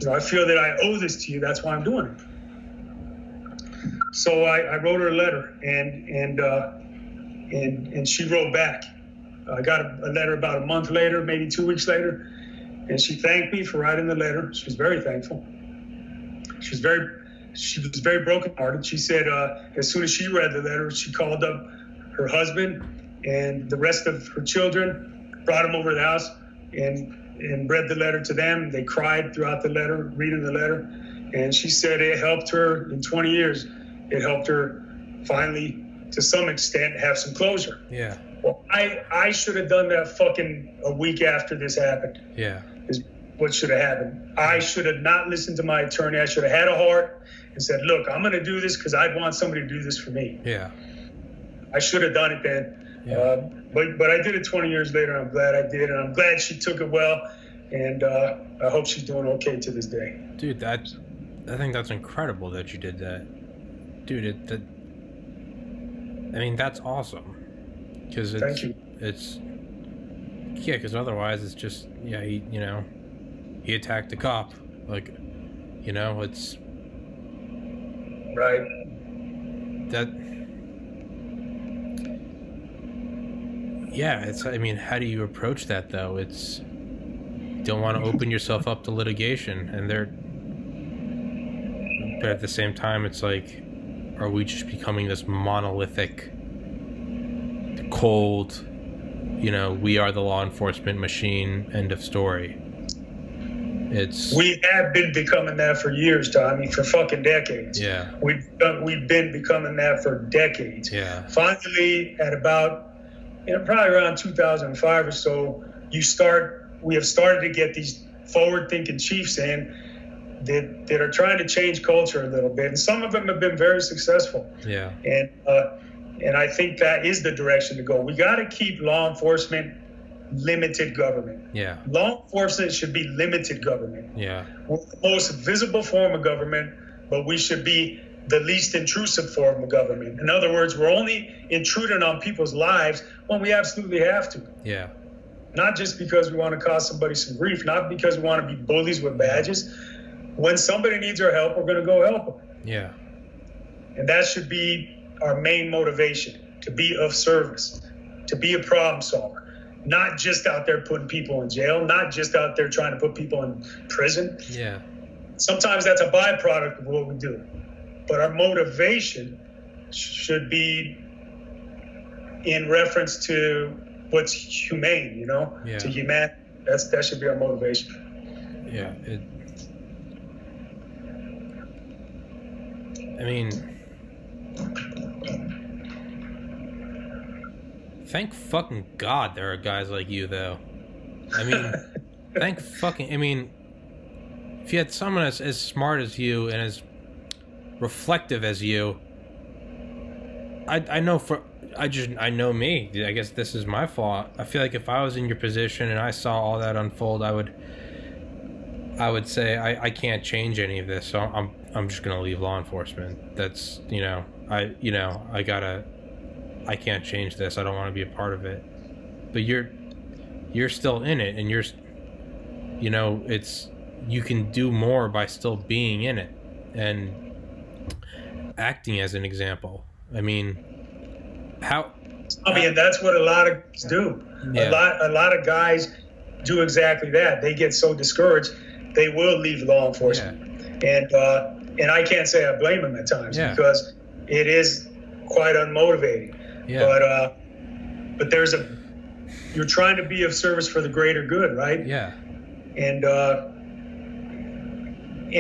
I feel that I owe this to you. That's why I'm doing it. So I wrote her a letter, and she wrote back. I got a letter about a month later, maybe 2 weeks later, and she thanked me for writing the letter. She was very thankful. She was very brokenhearted. She said as soon as she read the letter, she called up her husband and the rest of her children, brought them over to the house and read the letter to them. They cried throughout the letter, reading the letter. And she said it helped her in 20 years. It helped her finally, to some extent, have some closure. Yeah. Well, I should have done that fucking a week after this happened. Yeah. Is what should have happened. I should have not listened to my attorney. I should have had a heart and said, look, I'm going to do this because I want somebody to do this for me. Yeah. I should have done it then. Yeah. But I did it 20 years later, and I'm glad I did. And I'm glad she took it well. And I hope she's doing okay to this day. Dude, I think that's incredible that you did that. Dude, I mean, that's awesome. Because Thank you. Because otherwise it's just, yeah, he attacked a cop. Like, it's... Right. That... Yeah, I mean, how do you approach that, though? It's... You don't want to open yourself up to litigation, and but at the same time, it's like, are we just becoming this monolithic, cold, we are the law enforcement machine, end of story? We have been becoming that for years, Tommy, for fucking decades. Yeah. We've been becoming that for decades. Yeah. Finally, at about, probably around 2005 or so, we have started to get these forward-thinking chiefs in that are trying to change culture a little bit, and some of them have been very successful. Yeah. And I think that is the direction to go. We got to keep law enforcement limited government. Yeah. Law enforcement should be limited government. Yeah. We're the most visible form of government, but we should be the least intrusive form of government. In other words, we're only intruding on people's lives when we absolutely have to. Yeah. Not just because we want to cause somebody some grief, not because we want to be bullies with badges. When somebody needs our help, we're going to go help them. Yeah. And that should be our main motivation, to be of service, to be a problem solver. Not just out there putting people in jail, not just out there trying to put people in prison. Yeah. Sometimes that's a byproduct of what we do. But our motivation should be in reference to what's humane, Yeah. to humanity. That should be our motivation. Yeah. I mean, thank fucking God there are guys like you, though. I mean, if you had someone as smart as you and as reflective as you, I know me. I guess this is my fault. I feel like if I was in your position and I saw all that unfold, I would say I can't change any of this, so I'm just gonna leave law enforcement. That's I can't change this. I don't want to be a part of it. But you're still in it, and you can do more by still being in it and acting as an example. I mean, that's what a lot of guys do. Yeah. A lot of guys do exactly that. They get so discouraged, they will leave law enforcement. Yeah. And I can't say I blame them at times, because it is quite unmotivating. Yeah. But you're trying to be of service for the greater good, right? Yeah. And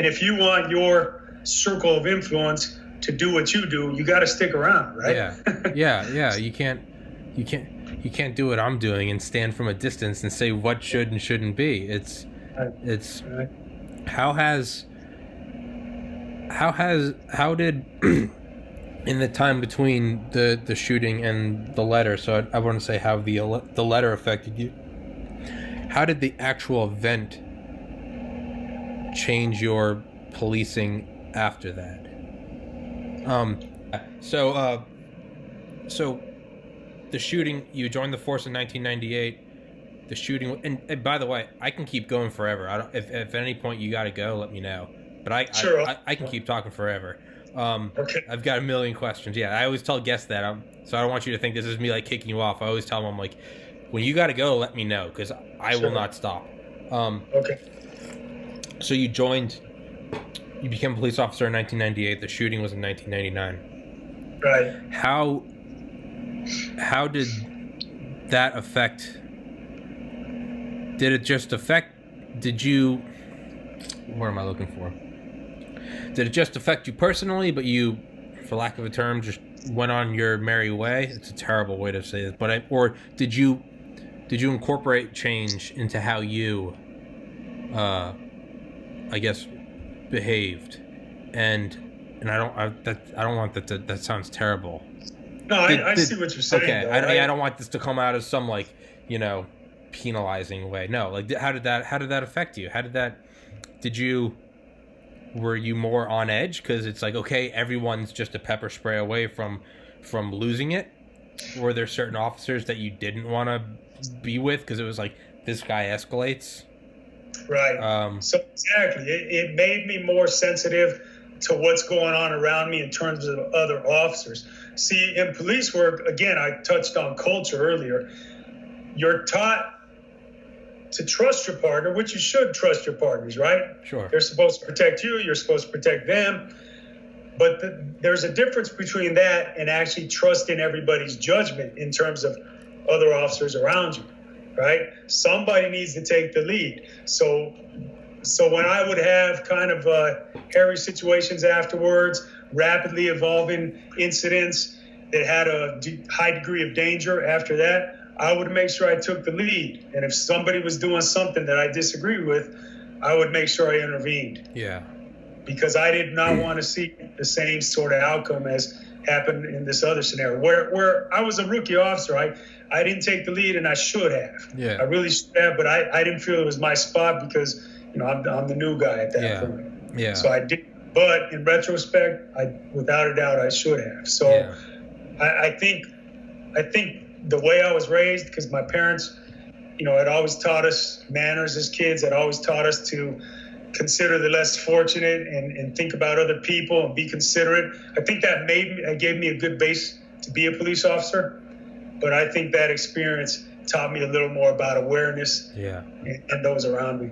if you want your circle of influence to do what you do, you got to stick around, right? Yeah. You can't do what I'm doing and stand from a distance and say what should and shouldn't be. Right. How did in the time between the shooting and the letter, so I want to say how the letter affected you, how did the actual event change your policing after that? So the shooting, you joined the force in 1998. The shooting, and by the way, I can keep going forever. If at any point you got to go, let me know. But I can keep talking forever. Okay. I've got a million questions. Yeah, I always tell guests that. So I don't want you to think this is me like kicking you off. I always tell them, I'm like, when you got to go, let me know, because I will not stop. Okay. So you became a police officer in 1998. The shooting was in 1999. Right. How did that affect? Did it just affect? Did you? What am I looking for? Did it just affect you personally, but you, for lack of a term, just went on your merry way? It's a terrible way to say this, but or did you incorporate change into how you, I guess, behaved? And I don't want that to, that sounds terrible. No, I see what you're saying. Okay, I don't want this to come out as some, like, penalizing way. No, like, how did that affect you? Were you more on edge because it's like, okay, everyone's just a pepper spray away from losing it? Were there certain officers that you didn't want to be with because it was like, this guy escalates? Right. So exactly, it made me more sensitive to what's going on around me in terms of other officers. See, in police work, again, I touched on culture earlier. You're taught to trust your partner, which you should trust your partners, right? Sure. They're supposed to protect you. You're supposed to protect them. But there's a difference between that and actually trusting everybody's judgment in terms of other officers around you, right? Somebody needs to take the lead. So when I would have kind of hairy situations afterwards, rapidly evolving incidents that had a high degree of danger after that, I would make sure I took the lead. And if somebody was doing something that I disagreed with, I would make sure I intervened. Yeah. Because I did not want to see the same sort of outcome as happened in this other scenario where I was a rookie officer. I didn't take the lead, and I should have. Yeah. I really should have, but I didn't feel it was my spot because, I'm the new guy at that point. Yeah. So I did, but in retrospect, without a doubt, I should have. So yeah. I think the way I was raised, because my parents, had always taught us manners as kids, had always taught us to consider the less fortunate and think about other people and be considerate. I think that gave me a good base to be a police officer. But I think that experience taught me a little more about awareness and those around me.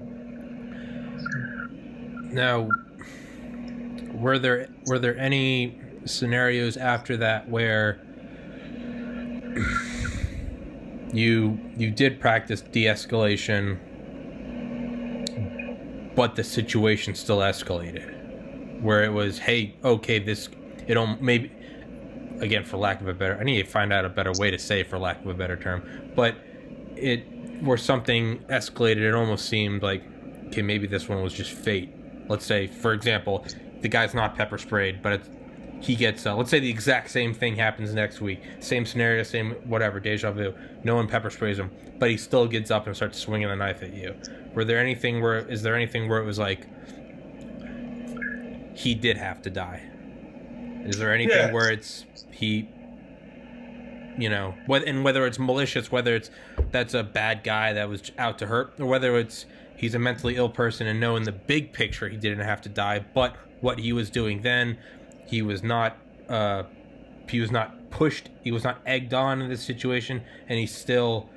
Now, were there any scenarios after that where you did practice de-escalation, but the situation still escalated, where it was, hey, okay, maybe, again, for lack of a better, I need to find out a better way to say, for lack of a better term, but where something escalated, it almost seemed like, okay, maybe this one was just fate. Let's say, for example, the guy's not pepper sprayed, but he gets, let's say the exact same thing happens next week. Same scenario, same whatever, deja vu. No one pepper sprays him, but he still gets up and starts swinging a knife at you. Is there anything where it was like, he did have to die? Is there anything where it's, whether it's malicious, whether that's a bad guy that was out to hurt, or whether he's a mentally ill person and know in the big picture he didn't have to die, but what he was doing then, he was not pushed, he was not egged on in this situation, and he's still,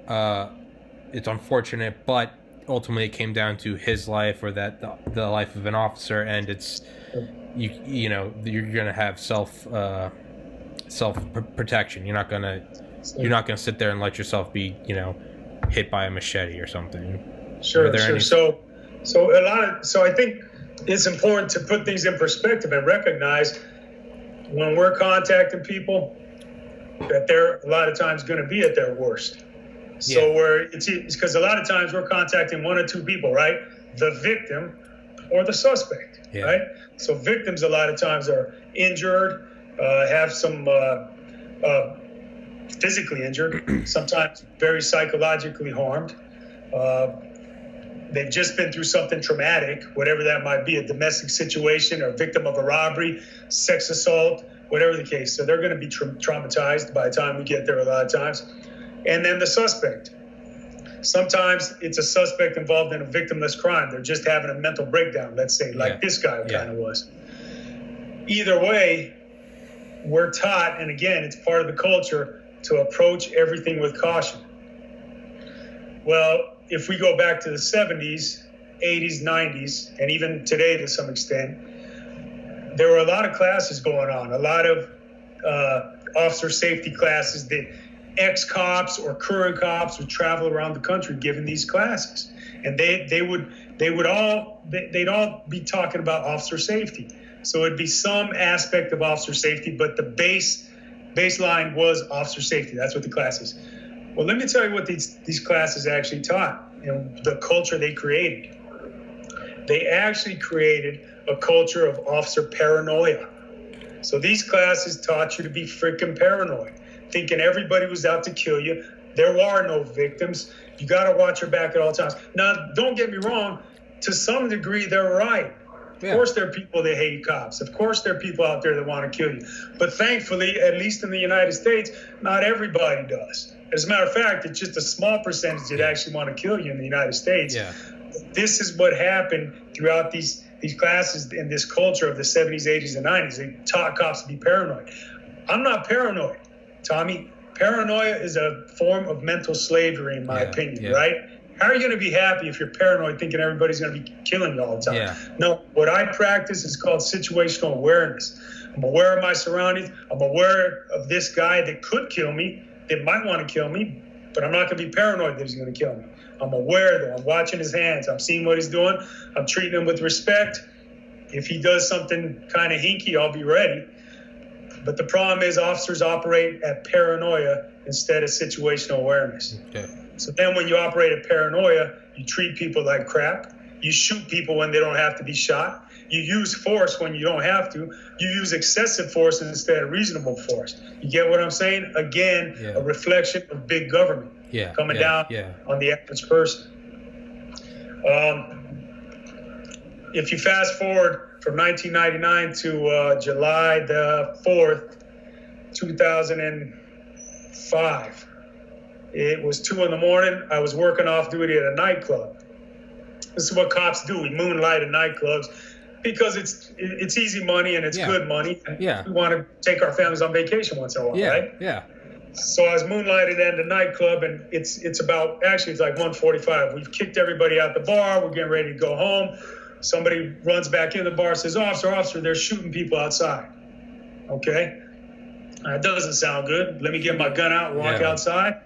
it's unfortunate, but ultimately it came down to his life, or that the life of an officer, and it's, you're gonna have self protection. You're not gonna sit there and let yourself be, hit by a machete or something. Sure. So I think it's important to put things in perspective and recognize when we're contacting people that they're a lot of times going to be at their worst. So it's because a lot of times we're contacting one or two people, right? The victim or the suspect, right? So victims a lot of times are injured, have some physically injured, sometimes very psychologically harmed. They've just been through something traumatic, whatever that might be, a domestic situation, or victim of a robbery, sex assault, whatever the case. So they're going to be traumatized by the time we get there a lot of times. And then the suspect. Sometimes it's a suspect involved in a victimless crime. They're just having a mental breakdown, let's say, like this guy kind of was. Either way, we're taught, and again, it's part of the culture, to approach everything with caution. Well, if we go back to the 70s, 80s, 90s, and even today to some extent, there were a lot of classes going on, a lot of officer safety classes that ex-cops or current cops would travel around the country giving these classes, and they'd all be talking about officer safety. So it'd be some aspect of officer safety, but the baseline was officer safety. That's what the class is. Well, let me tell you what these classes actually taught, and the culture they created. They actually created a culture of officer paranoia. So these classes taught you to be freaking paranoid, thinking everybody was out to kill you. There are no victims. You got to watch your back at all times. Now, don't get me wrong. To some degree, they're right. Of course, there are people that hate cops. Of course, there are people out there that want to kill you. But thankfully, at least in the United States, not everybody does. As a matter of fact, it's just a small percentage that actually want to kill you in the United States. Yeah. This is what happened throughout these classes in this culture of the 70s, 80s, and 90s. They taught cops to be paranoid. I'm not paranoid, Tommy. Paranoia is a form of mental slavery, in my opinion, right? How are you going to be happy if you're paranoid thinking everybody's going to be killing you all the time? Yeah. No, what I practice is called situational awareness. I'm aware of my surroundings. I'm aware of this guy that could kill me, that might want to kill me, but I'm not going to be paranoid that he's going to kill me. I'm aware that I'm watching his hands. I'm seeing what he's doing. I'm treating him with respect. If he does something kind of hinky, I'll be ready. But the problem is officers operate at paranoia instead of situational awareness. Okay. So then when you operate at paranoia, you treat people like crap. You shoot people when they don't have to be shot. You use force when you don't have to. You use excessive force instead of reasonable force. You get what I'm saying? Again, a reflection of big government coming down on the average person. If you fast forward from 1999 to July the 4th, 2005, it was 2 a.m. I was working off duty at a nightclub. This is what cops do. We moonlight at nightclubs because it's easy money and it's good money. And we want to take our families on vacation once in a while, right? Yeah. So I was moonlighted at a nightclub, and it's like 1:45. We've kicked everybody out the bar. We're getting ready to go home. Somebody runs back in the bar, says, officer, they're shooting people outside. Okay. That doesn't sound good. Let me get my gun out and walk outside.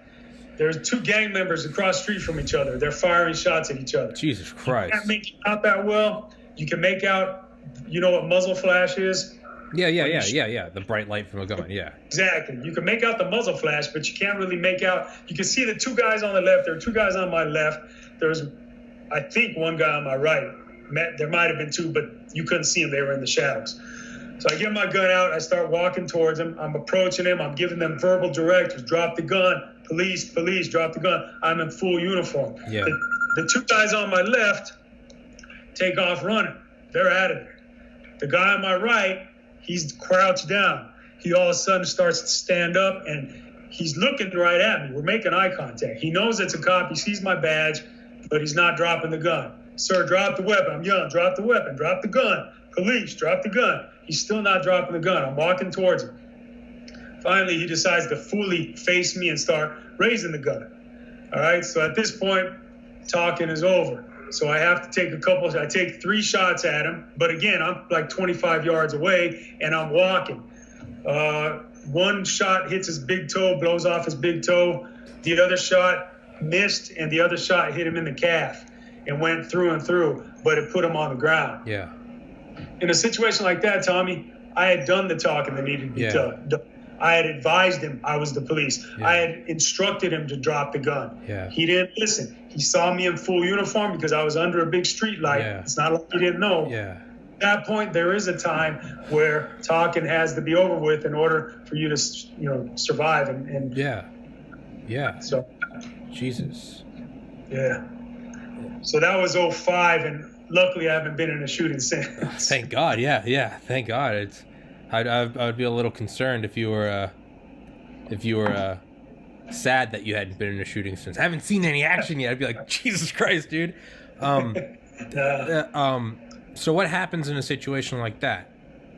There's 2 gang members across the street from each other. They're firing shots at each other. Jesus Christ. You can't make it out that well. You can make out, you know what muzzle flash is? Yeah. The bright light from a gun, Exactly. You can make out the muzzle flash, but you can't really make out. You can see the 2 guys on the left. There are 2 guys on my left. There's, I think, 1 guy on my right. There might have been 2, but you couldn't see them. They were in the shadows. So I get my gun out. I start walking towards them. I'm approaching them. I'm giving them verbal directives. Drop the gun. Police, drop the gun. I'm in full uniform. Yeah. The 2 guys on my left take off running. They're out of there. The guy on my right, he's crouched down. He all of a sudden starts to stand up, and he's looking right at me. We're making eye contact. He knows it's a cop. He sees my badge, but he's not dropping the gun. Sir, drop the weapon. I'm yelling, drop the weapon, drop the gun. Police, drop the gun. He's still not dropping the gun. I'm walking towards him. Finally, he decides to fully face me and start raising the gun. All right, so at this point, talking is over. So I have to take I take 3 shots at him. But again, I'm like 25 yards away, and I'm walking. 1 shot hits his big toe, blows off his big toe. The other shot missed, and the other shot hit him in the calf and went through and through, but it put him on the ground. Yeah. In a situation like that, Tommy, I had done the talking that needed to be done. I had advised him I was the police. Yeah. I had instructed him to drop the gun. Yeah. He didn't listen. He saw me in full uniform because I was under a big street light. Yeah. It's not like he didn't know. Yeah. At that point, there is a time where talking has to be over with in order for you to, survive. And So. Jesus. Yeah. So that was 2005, and luckily I haven't been in a shooting since. Thank God. Yeah. Thank God. I'd be a little concerned if you were sad that you hadn't been in a shooting since. I haven't seen any action yet. I'd be like, Jesus Christ, dude. So what happens in a situation like that?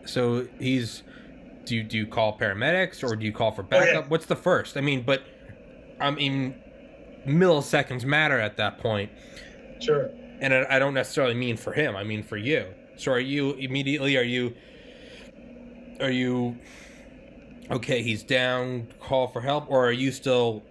So do you call paramedics or do you call for backup? Oh, yeah. What's the first? Milliseconds matter at that point. Sure. And I don't necessarily mean for him. I mean for you. So are you okay, he's down, call for help, or are you still?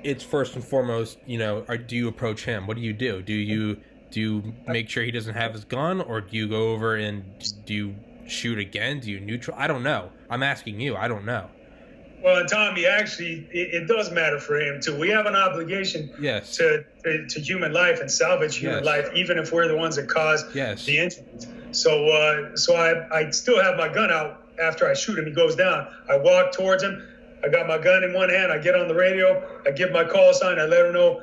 It's first and foremost, or do you approach him? What do you do? Do you make sure he doesn't have his gun, or do you go over and do you shoot again? Do you neutral? I don't know. I'm asking you. I don't know. Well, Tommy, actually, it does matter for him too. We have an obligation, yes, to human life and salvage human yes. life, even if we're the ones that cause yes. the injuries. So I still have my gun out after I shoot him. He goes down. I walk towards him. I got my gun in one hand. I get on the radio. I give my call sign. I let him know,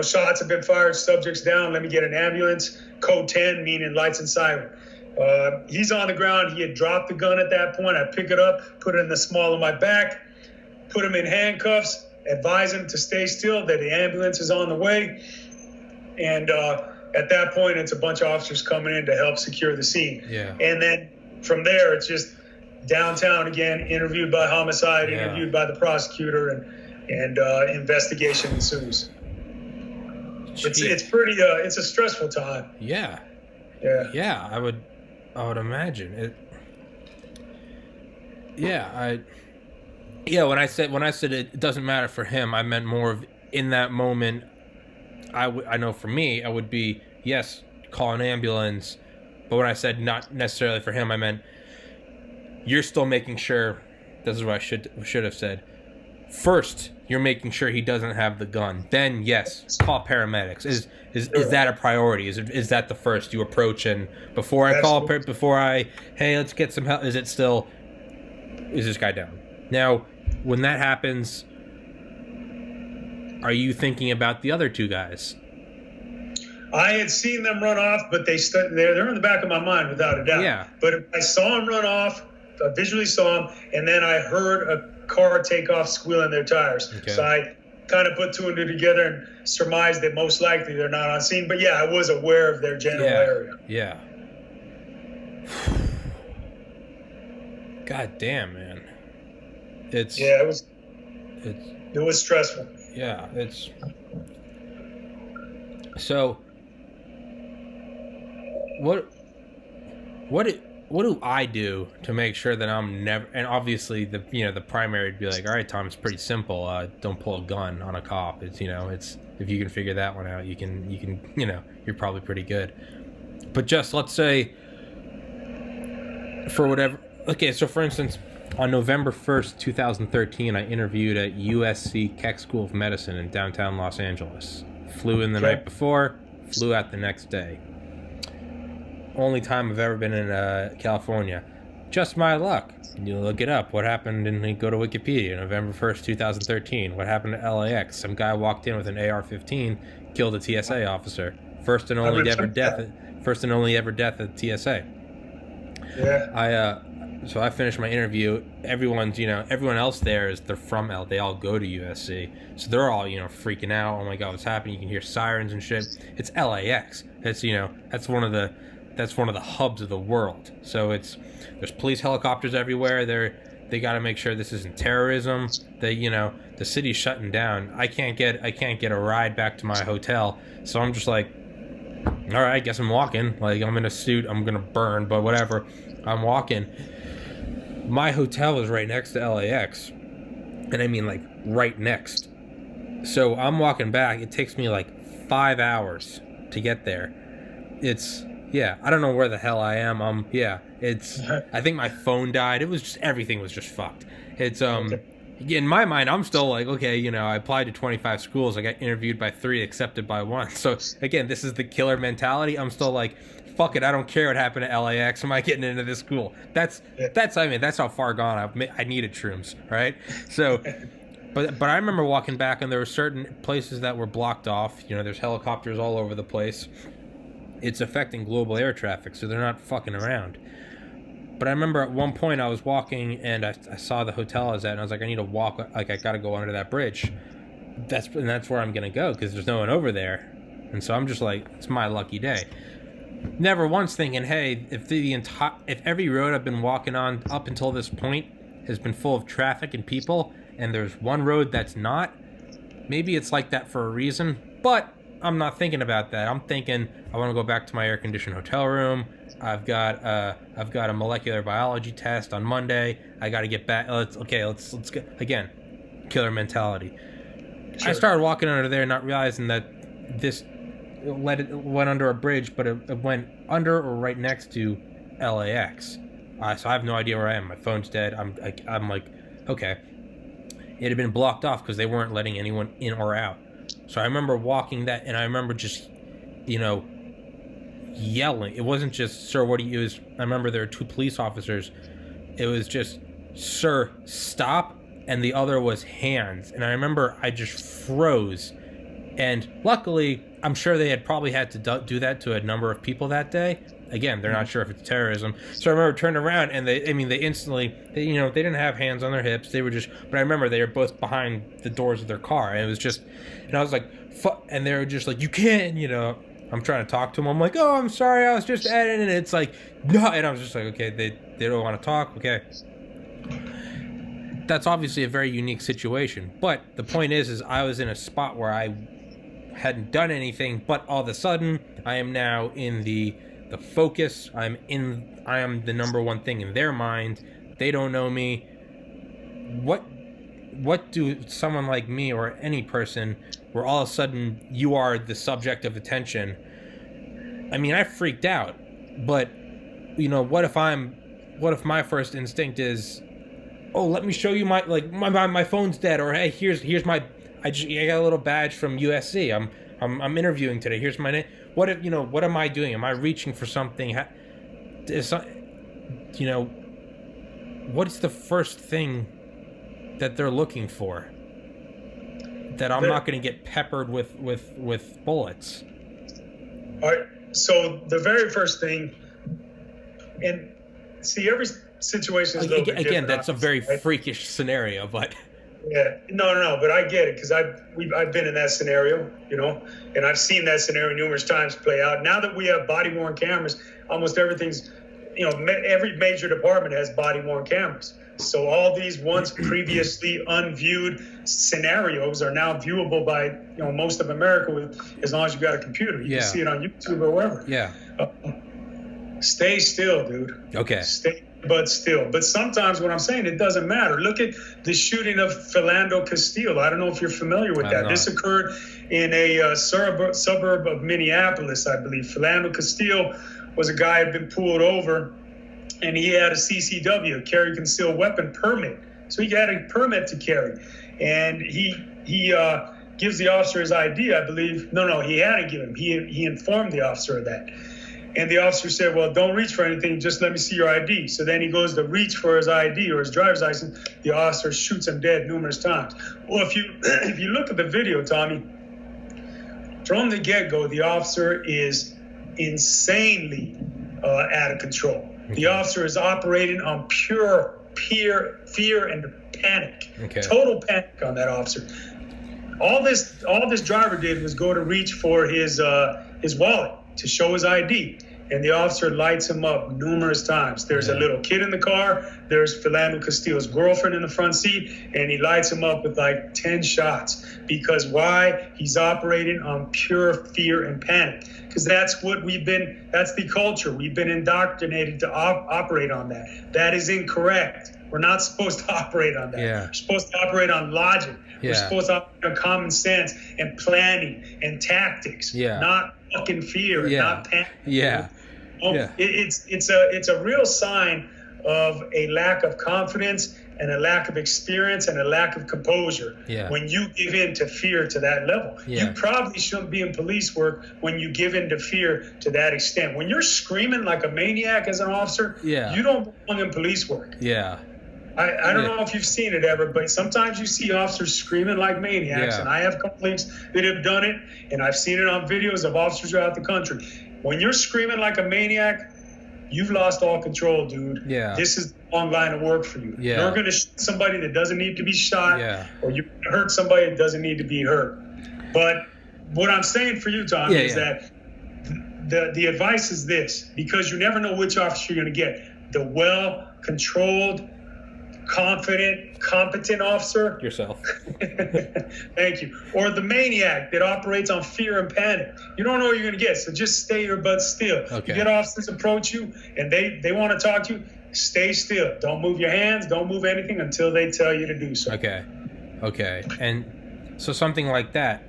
shots have been fired. Subject's down. Let me get an ambulance. Code 10, meaning lights and siren. He's on the ground. He had dropped the gun at that point. I pick it up, put it in the small of my back, put him in handcuffs, advise him to stay still, that the ambulance is on the way. And at that point, it's a bunch of officers coming in to help secure the scene. Yeah. And then from there, it's just downtown again, interviewed by homicide, interviewed by the prosecutor, and investigation ensues. It's pretty. It's a stressful time. Yeah. Yeah. Yeah, I would imagine it. Yeah, when I said it doesn't matter for him, I meant more of in that moment. I know for me, I would be, yes, call an ambulance, but when I said not necessarily for him, I meant you're still making sure. This is what I should have said. First, you're making sure he doesn't have the gun. Then, yes, call paramedics. Is that a priority? Is that the first you approach? And before I call, hey, let's get some help. Is this guy down? Now, when that happens, are you thinking about the other two guys? I had seen them run off, but they're in the back of my mind without a doubt. Yeah. But I saw them run off. I visually saw them, and then I heard a car take off squealing their tires. Okay. So I kind of put two and two together and surmised that most likely they're not on scene. But yeah, I was aware of their general area. Yeah. God damn, man. It was stressful. Yeah, so what do I do to make sure that I'm never, and obviously the primary would be like, all right, Tom, it's pretty simple. Don't pull a gun on a cop. It's if you can figure that one out, you can you're probably pretty good. But just let's say for whatever, okay, so for instance, on November 1st, 2013, I interviewed at USC Keck School of Medicine in downtown Los Angeles. Flew in the night before, flew out the next day. Only time I've ever been in California. Just my luck. You look it up. What happened? And you go to Wikipedia. November 1st, 2013. What happened to LAX? Some guy walked in with an AR-15, killed a TSA officer. First and only ever death at TSA. Yeah. So I finished my interview. Everyone else there they're from L. They all go to USC, so they're all freaking out. Oh my God, what's happening? You can hear sirens and shit. It's LAX. It's that's one of the hubs of the world. So there's police helicopters everywhere. They got to make sure this isn't terrorism. The city's shutting down. I can't get a ride back to my hotel. So I'm just like, all right, I guess I'm walking. Like, I'm in a suit. I'm gonna burn, but whatever. I'm walking. My hotel is right next to LAX, and I mean like right next. So I'm walking back. It takes me like 5 hours to get there. I don't know where the hell I am. I think my phone died. Everything was just fucked. In my mind, I'm still like, okay, I applied to 25 schools. I got interviewed by 3, accepted by 1. So again, this is the killer mentality. I'm still like, fuck it, I don't care what happened to LAX. Am I getting into this school? That's how far gone I needed shrooms, right? So, but I remember walking back, and there were certain places that were blocked off. There's helicopters all over the place. It's affecting global air traffic, so they're not fucking around. But I remember at one point I was walking, and I saw the hotel I was at, and I was like, I need to walk. Like, I got to go under that bridge. That's where I'm gonna go, because there's no one over there. And so I'm just like, it's my lucky day. Never once thinking, hey, if every road I've been walking on up until this point has been full of traffic and people, and there's one road that's not, maybe it's like that for a reason. But I'm not thinking about that. I'm thinking I want to go back to my air-conditioned hotel room. I've got a molecular biology test on Monday. I got to get back. Let's go again. Killer mentality. Sure. I started walking under there, not realizing that this went under a bridge, but it went under or right next to LAX. So I have no idea where I am. My phone's dead. I'm like, okay. It had been blocked off because they weren't letting anyone in or out. So I remember walking that, and I remember just, yelling. It wasn't just, sir, what do you... I remember there were 2 police officers. It was just, sir, stop, and the other was hands. And I remember I just froze. And luckily, I'm sure they had probably had to do that to a number of people that day. Again, they're not sure if it's terrorism. So I remember turning around, and they instantly, they didn't have hands on their hips. They were just, but I remember they were both behind the doors of their car, and it was just, and I was like, fuck, and they were just like, you can't, I'm trying to talk to them. I'm like, oh, I'm sorry, I was just editing, and it's like, no, and I was just like, okay, they don't want to talk, okay. That's obviously a very unique situation, but the point is I was in a spot where I hadn't done anything, but all of a sudden, I am now in the focus. I am the number one thing in their mind. They don't know me. What do someone like me or any person where all of a sudden you are the subject of attention? I mean, I freaked out, but what if my first instinct is, oh, let me show you my phone's dead, or hey, here's my, I got a little badge from USC. I'm interviewing today. Here's my name. What if, what am I doing? Am I reaching for something? What's the first thing that they're looking for? That I'm not going to get peppered with bullets. All right. So the very first thing, and see, every situation is a little bit different. Again, that's a very freakish scenario, but... Yeah, no, but I get it, because I've been in that scenario, and I've seen that scenario numerous times play out. Now that we have body-worn cameras, almost everything's, every major department has body-worn cameras. So all these once previously unviewed scenarios are now viewable by, most of America as long as you got a computer. You can see it on YouTube or wherever. Yeah. Stay still, dude. Okay. But still. But sometimes what I'm saying, it doesn't matter. Look at the shooting of Philando Castile. I don't know if you're familiar with that. This occurred in a suburb of Minneapolis, I believe. Philando Castile was a guy who had been pulled over, and he had a CCW, carry concealed weapon permit. So he had a permit to carry. And he gives the officer his ID, I believe. No, he hadn't given him. He informed the officer of that. And the officer said, well, don't reach for anything. Just let me see your ID. So then he goes to reach for his ID or his driver's license. The officer shoots him dead numerous times. Well, if you look at the video, Tommy, from the get-go, the officer is insanely out of control. The officer is operating on pure fear and panic. Okay. Total panic on that officer. All this driver did was go to reach for his wallet to show his ID. And the officer lights him up numerous times. There's a little kid in the car. There's Philando Castile's girlfriend in the front seat. And he lights him up with like 10 shots. Because why? He's operating on pure fear and panic. Because that's the culture. We've been indoctrinated to operate on that. That is incorrect. We're not supposed to operate on that. Yeah. We're supposed to operate on logic. Yeah. We're supposed to operate on common sense and planning and tactics. Yeah. Not fucking fear, not panic. Yeah. It's a real sign of a lack of confidence and a lack of experience and a lack of composure when you give in to fear to that level. You probably shouldn't be in police work when you give in to fear to that extent. When you're screaming like a maniac as an officer, you don't belong in police work. Yeah. I don't know if you've seen it ever, but sometimes you see officers screaming like maniacs, and I have colleagues that have done it, and I've seen it on videos of officers throughout the country. When you're screaming like a maniac, you've lost all control, dude. Yeah. This is the wrong line of work for you. Yeah. You're going to shoot somebody that doesn't need to be shot, or you're going to hurt somebody that doesn't need to be hurt. But what I'm saying for you, Tom, is that the advice is this, because you never know which officer you're going to get. The well-controlled, confident, competent officer. Yourself. Thank you. Or the maniac that operates on fear and panic. You don't know what you're going to get, so just stay your butt still. Okay. You get officers approach you and they want to talk to you, stay still. Don't move your hands, don't move anything until they tell you to do so. Okay. And so something like that,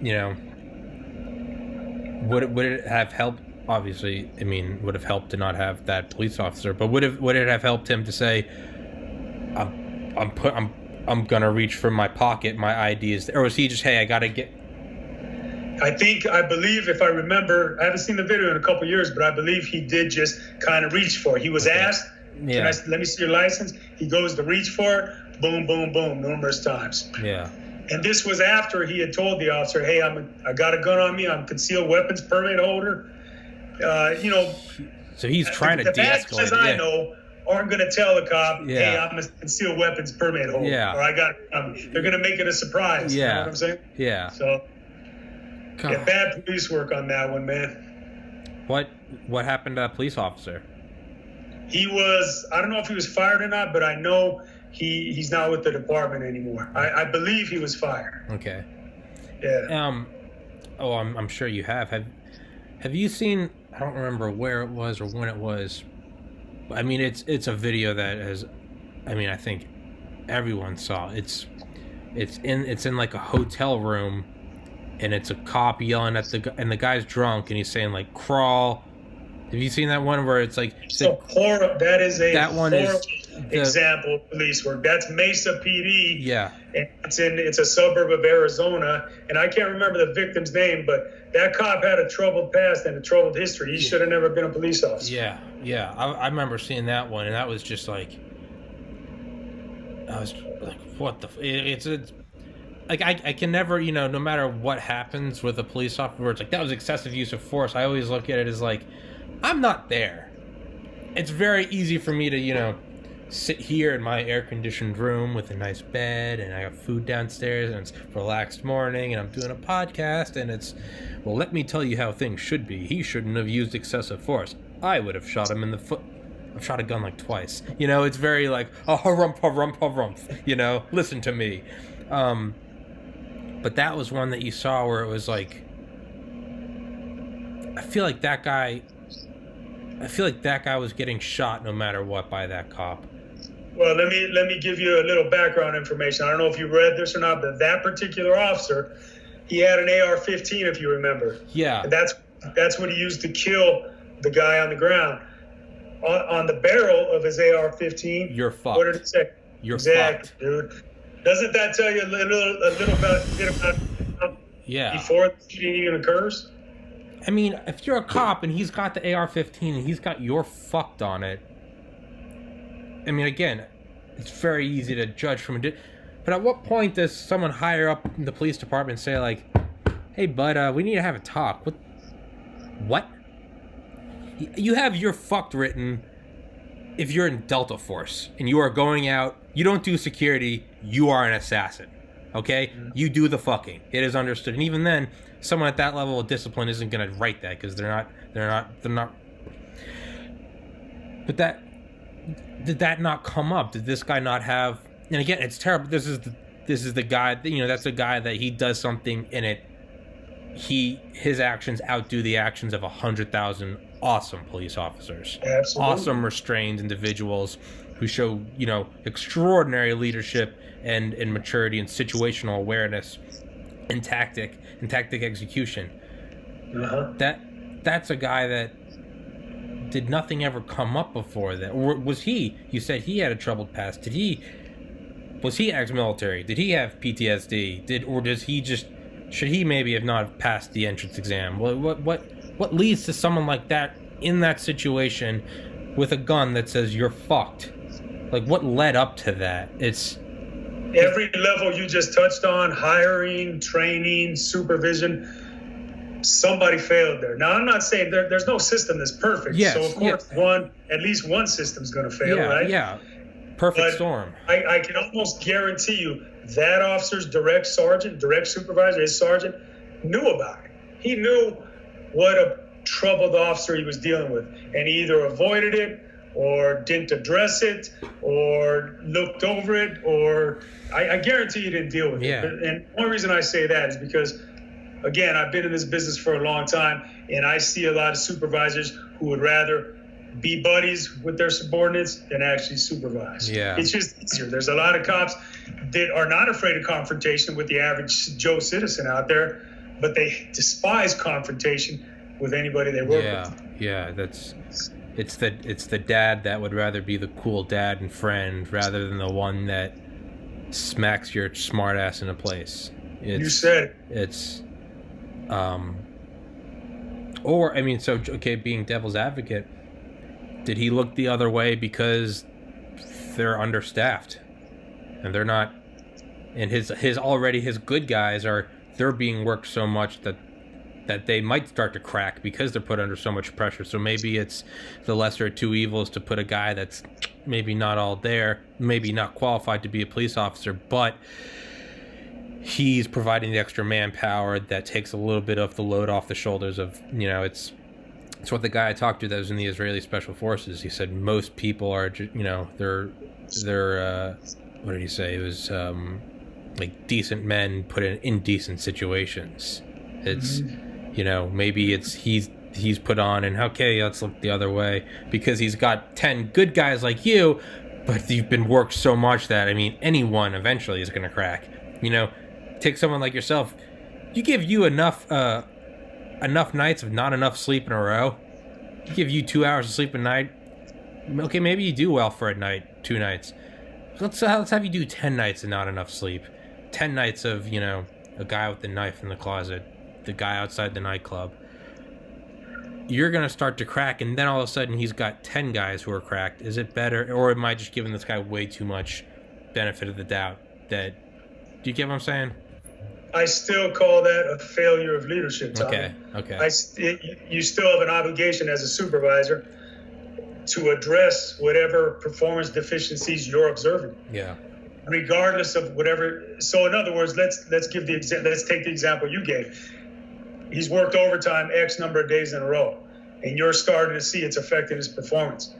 you know, would it have helped? Obviously, I mean, would have helped to not have that police officer, but would it have helped him to say, I'm gonna reach for my pocket, my ID is there, or was he just, hey, I gotta get? I believe, if I remember, I haven't seen the video in a couple years, but I believe he did just kind of reach for it. He was asked, let me see your license. He goes to reach for it, boom, boom, boom, numerous times. Yeah. And this was after he had told the officer, hey, I got a gun on me, I'm concealed weapons permit holder. You know, so he's trying to de-escalate. The bad guys I know aren't going to tell the cop, hey, I'm a concealed weapons permit holder, or I got. They're going to make it a surprise. You know what I'm saying? Yeah. So, bad police work on that one, man. What happened to that police officer? He was. I don't know if he was fired or not, but I know he's not with the department anymore. I believe he was fired. Okay. Yeah. I'm sure you have. Have you seen? I don't remember where it was or when it was. I mean, it's a video that has. I mean, I think everyone saw. It's in like a hotel room, and it's a cop yelling at and the guy's drunk and he's saying like crawl. Have you seen that one where it's like? That is a horrible example of police work. That's Mesa PD. Yeah. And it's a suburb of Arizona, and I can't remember the victim's name, but that cop had a troubled past and a troubled history. He should have never been a police officer. Yeah. I remember seeing that one, and that was just like, I was like, what the? It's like I can never, you know, no matter what happens with a police officer, where it's like that was excessive use of force. I always look at it as like, I'm not there. It's very easy for me to, you know, sit here in my air-conditioned room with a nice bed, and I have food downstairs, and it's a relaxed morning, and I'm doing a podcast, and it's, well, let me tell you how things should be. He shouldn't have used excessive force. I would have shot him in the foot. I've shot a gun like twice. You know, it's very like, oh, harumph, you know, listen to me. But that was one that you saw where it was like, I feel like that guy was getting shot no matter what by that cop. Well, let me give you a little background information. I don't know if you read this or not, but that particular officer, he had an AR-15, if you remember. Yeah. And that's what he used to kill the guy on the ground. On the barrel of his AR-15, you're fucked. What did it say? You're exactly, fucked, dude. Doesn't that tell you a little about before the shooting even occurs? I mean, if you're a cop and he's got the AR-15 and he's got your fucked on it, I mean, again, it's very easy to judge from it. But at what point does someone higher up in the police department say, like, hey, bud, we need to have a talk? What? You have your fucked written if you're in Delta Force and you are going out, you don't do security, you are an assassin. Okay? Mm-hmm. You do the fucking. It is understood. And even then, someone at that level of discipline isn't going to write that because they're not. But did that not come up? Did this guy not have? And again, it's terrible. This is the guy. You know, that's a guy that he does something in it. His actions outdo the actions of 100,000 awesome police officers. Absolutely. Awesome restrained individuals who show, you know, extraordinary leadership and maturity and situational awareness and tactic execution. Uh-huh. That's a guy that did nothing ever come up before that? Or was he? You said he had a troubled past. Was he ex-military? Did he have PTSD? Should he maybe have not passed the entrance exam? What leads to someone like that in that situation with a gun that says you're fucked? Like, what led up to that? It's every level you just touched on: hiring, training, supervision. Somebody failed there. Now, I'm not saying there's no system that's perfect. Yes, so, of course, at least one system's going to fail, right? Yeah, perfect storm. I can almost guarantee you that officer's direct supervisor, his sergeant, knew about it. He knew what a troubled officer he was dealing with, and he either avoided it or didn't address it or looked over it, or I guarantee you didn't deal with it. And one reason I say that is because, again, I've been in this business for a long time, and I see a lot of supervisors who would rather be buddies with their subordinates than actually supervise. Yeah. It's just easier. There's a lot of cops that are not afraid of confrontation with the average Joe citizen out there, but they despise confrontation with anybody they work with. Yeah, it's the dad that would rather be the cool dad and friend rather than the one that smacks your smart ass into place. You said it's or I mean, so okay, being devil's advocate, did he look the other way because they're understaffed and they're not, and his good guys they're being worked so much that they might start to crack because they're put under so much pressure. So maybe it's the lesser of two evils to put a guy that's maybe not all there, maybe not qualified to be a police officer, but he's providing the extra manpower that takes a little bit of the load off the shoulders of, it's what the guy I talked to that was in the Israeli Special Forces. He said most people are, they're what did he say? It was like decent men put in indecent situations. It's, maybe it's he's put on and okay, let's look the other way because he's got 10 good guys like you, but you've been worked so much that, I mean, anyone eventually is going to crack. Take someone like yourself. You give you enough nights of not enough sleep in a row. You give you 2 hours of sleep a night. Okay, maybe you do well for a night, 2 nights. Let's have you do 10 nights of not enough sleep. 10 nights of, a guy with the knife in the closet, the guy outside the nightclub. You're going to start to crack, and then all of a sudden he's got 10 guys who are cracked. Is it better, or am I just giving this guy way too much benefit of the doubt? Do you get what I'm saying? I still call that a failure of leadership, Tommy. Okay. You still have an obligation as a supervisor to address whatever performance deficiencies you're observing. Yeah. Regardless of whatever. So in other words, let's take the example you gave. He's worked overtime X number of days in a row, and you're starting to see it's affecting his performance.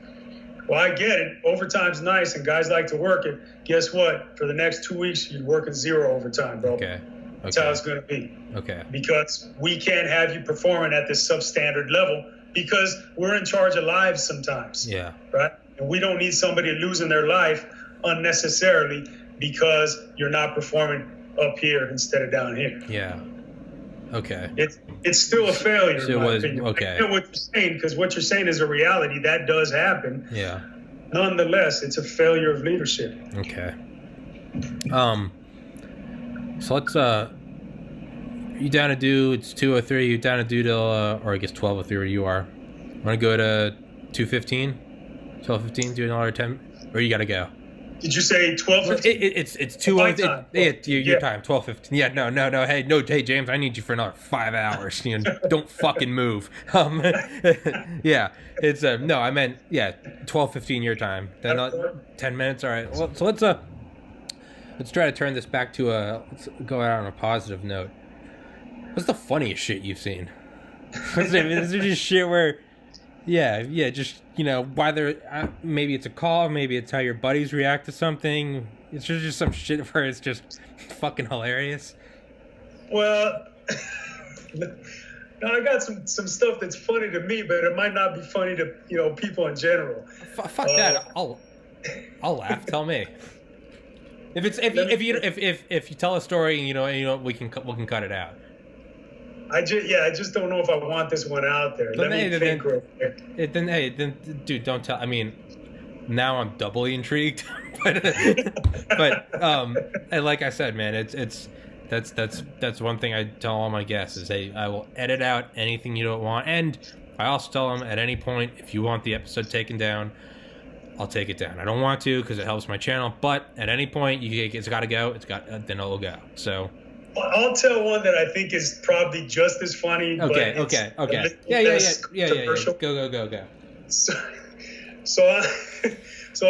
Well, I get it. Overtime's nice, and guys like to work it. Guess what? For the next 2 weeks, you're working 0 overtime, bro. Okay. That's how it's going to be. Okay. Because we can't have you performing at this substandard level because we're in charge of lives sometimes. Yeah. Right? And we don't need somebody losing their life unnecessarily because you're not performing up here instead of down here. Yeah. Okay. It's still a failure. So in my opinion. Okay. I know what you're saying because what you're saying is a reality. That does happen. Yeah. Nonetheless, it's a failure of leadership. Okay. So let's you down to do, it's 2:03, you down to do till or I guess 12:03 where you are. Want to go to 2:15? 12:15, do another 10, or you got to go? Did you say 12:15? It's 2 your time, 12:15. Yeah, no. Hey, James, I need you for another 5 hours. Don't fucking move. Yeah, it's no, I meant 12:15 your time. Then 10 minutes. All right. Well, so let's try to turn this back to let's go out on a positive note. What's the funniest shit you've seen? Is there just shit where, just whether maybe it's a call, maybe it's how your buddies react to something. It's just some shit where it's just fucking hilarious. Well, now I got some stuff that's funny to me, but it might not be funny to people in general. Fuck that. I'll laugh. Tell me. If you tell a story and we can cut it out. I just don't know if I want this one out there. Then dude, don't tell. I mean, now I'm doubly intrigued. but and like I said, man, that's one thing I tell all my guests is, hey, I will edit out anything you don't want, and I also tell them at any point if you want the episode taken down, I'll take it down. I don't want to because it helps my channel, but at any point it's got to go. Then it'll go. So. I'll tell one that I think is probably just as funny. Okay. Yeah. Go. So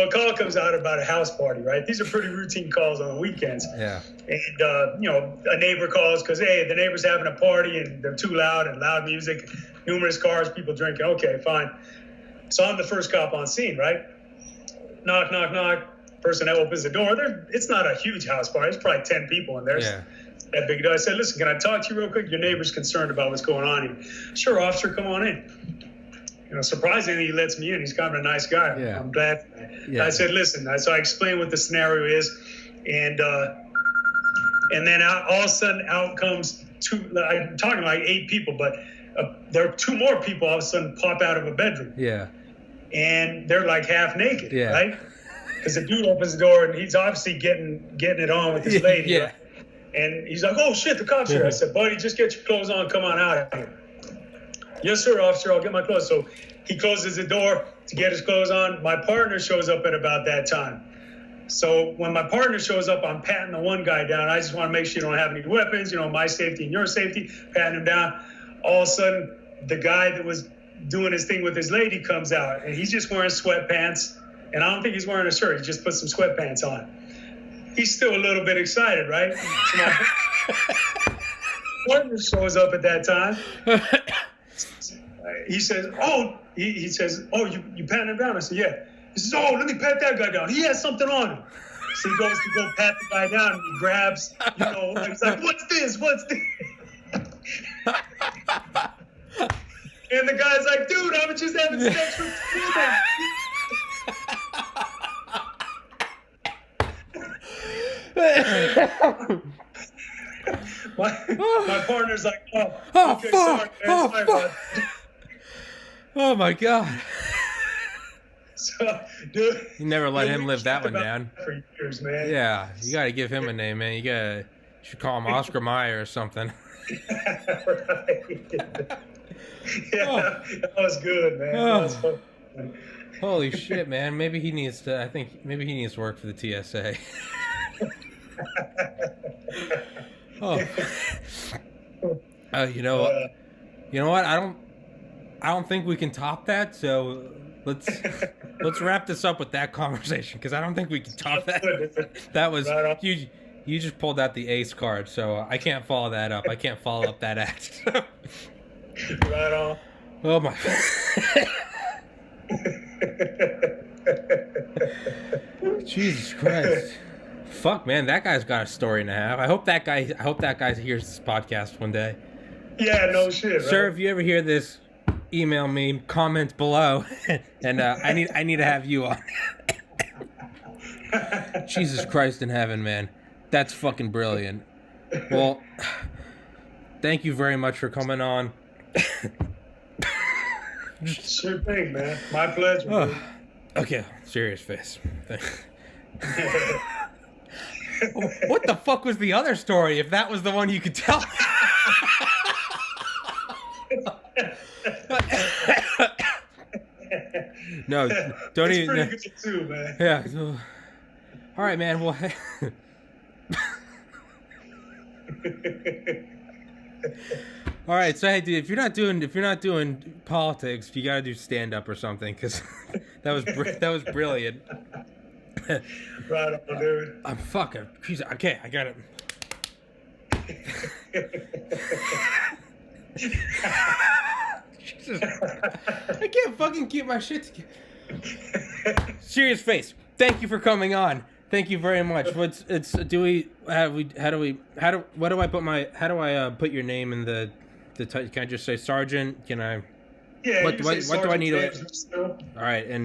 a call comes out about a house party, right? These are pretty routine calls on the weekends. Yeah. And, a neighbor calls because, hey, the neighbor's having a party and they're too loud and loud music, numerous cars, people drinking. Okay, fine. So I'm the first cop on scene, right? Knock, knock, knock. Person that opens the door. It's not a huge house party. It's probably 10 people in there. Yeah. That big deal. I said, listen, can I talk to you real quick? Your neighbor's concerned about what's going on here. Sure, officer, come on in. Surprisingly, he lets me in. He's kind of a nice guy. Yeah. I'm glad. Yeah. I said, listen. So I explained what the scenario is, and then all of a sudden out comes I'm talking like 8 people, but there are 2 more people all of a sudden pop out of a bedroom. Yeah. And they're like half naked, yeah. right? Because the dude opens the door and he's obviously getting it on with this lady. Yeah. Right? And he's like, oh shit, the cops are here. I said, buddy, just get your clothes on, come on out of here. Yes, sir, officer, I'll get my clothes. So he closes the door to get his clothes on. My partner shows up at about that time. So when my partner shows up, I'm patting the one guy down. I just want to make sure you don't have any weapons, my safety and your safety, patting him down. All of a sudden, the guy that was doing his thing with his lady comes out, and he's just wearing sweatpants. And I don't think he's wearing a shirt. He just put some sweatpants on. He's still a little bit excited, right? So my partner shows up at that time. He says, he says, you patting him down? I said, yeah. He says, let me pat that guy down. He has something on him. So he goes to go pat the guy down, and he grabs, he's like, what's this? And the guy's like, dude, I was just having sex with my partner's like, okay, fuck! Sorry, Fuck! Oh my god! So, dude, you never let him live that one down. For years, man. Yeah, you got to give him a name, man. You should call him Oscar Mayer or something. Right. Yeah, that was good, man. That was fun. Holy shit, man. Maybe he needs to work for the TSA. You know what? I don't think we can top that, so let's wrap this up with that conversation, because I don't think we can top that. That was you just pulled out the ace card, so I can't follow that up. I can't follow up that act. Right on. Oh my. Jesus Christ. Fuck, man, that guy's got a story and a half. I hope that guy hears this podcast one day. Yeah, no shit. Sir, right? if you ever hear this, email me, comment below, and I need to have you on. Jesus Christ in heaven, man. That's fucking brilliant. Well, thank you very much for coming on. Sure thing, man. My pleasure. Oh, okay, serious face. What the fuck was the other story, if that was the one you could tell? No, don't it's even. Pretty good too, man. Yeah. So, all right, man. Well. All right, so hey, dude, if you're not doing politics, you gotta do stand up or something, because that was brilliant. Right on, dude. I'm fucking. Okay, I got it. Jesus, I can't fucking keep my shit together. Serious face. Thank you for coming on. Thank you very much. How do I put your name in the can I just say Sergeant? Can I? Yeah. What do I need to? All All right, and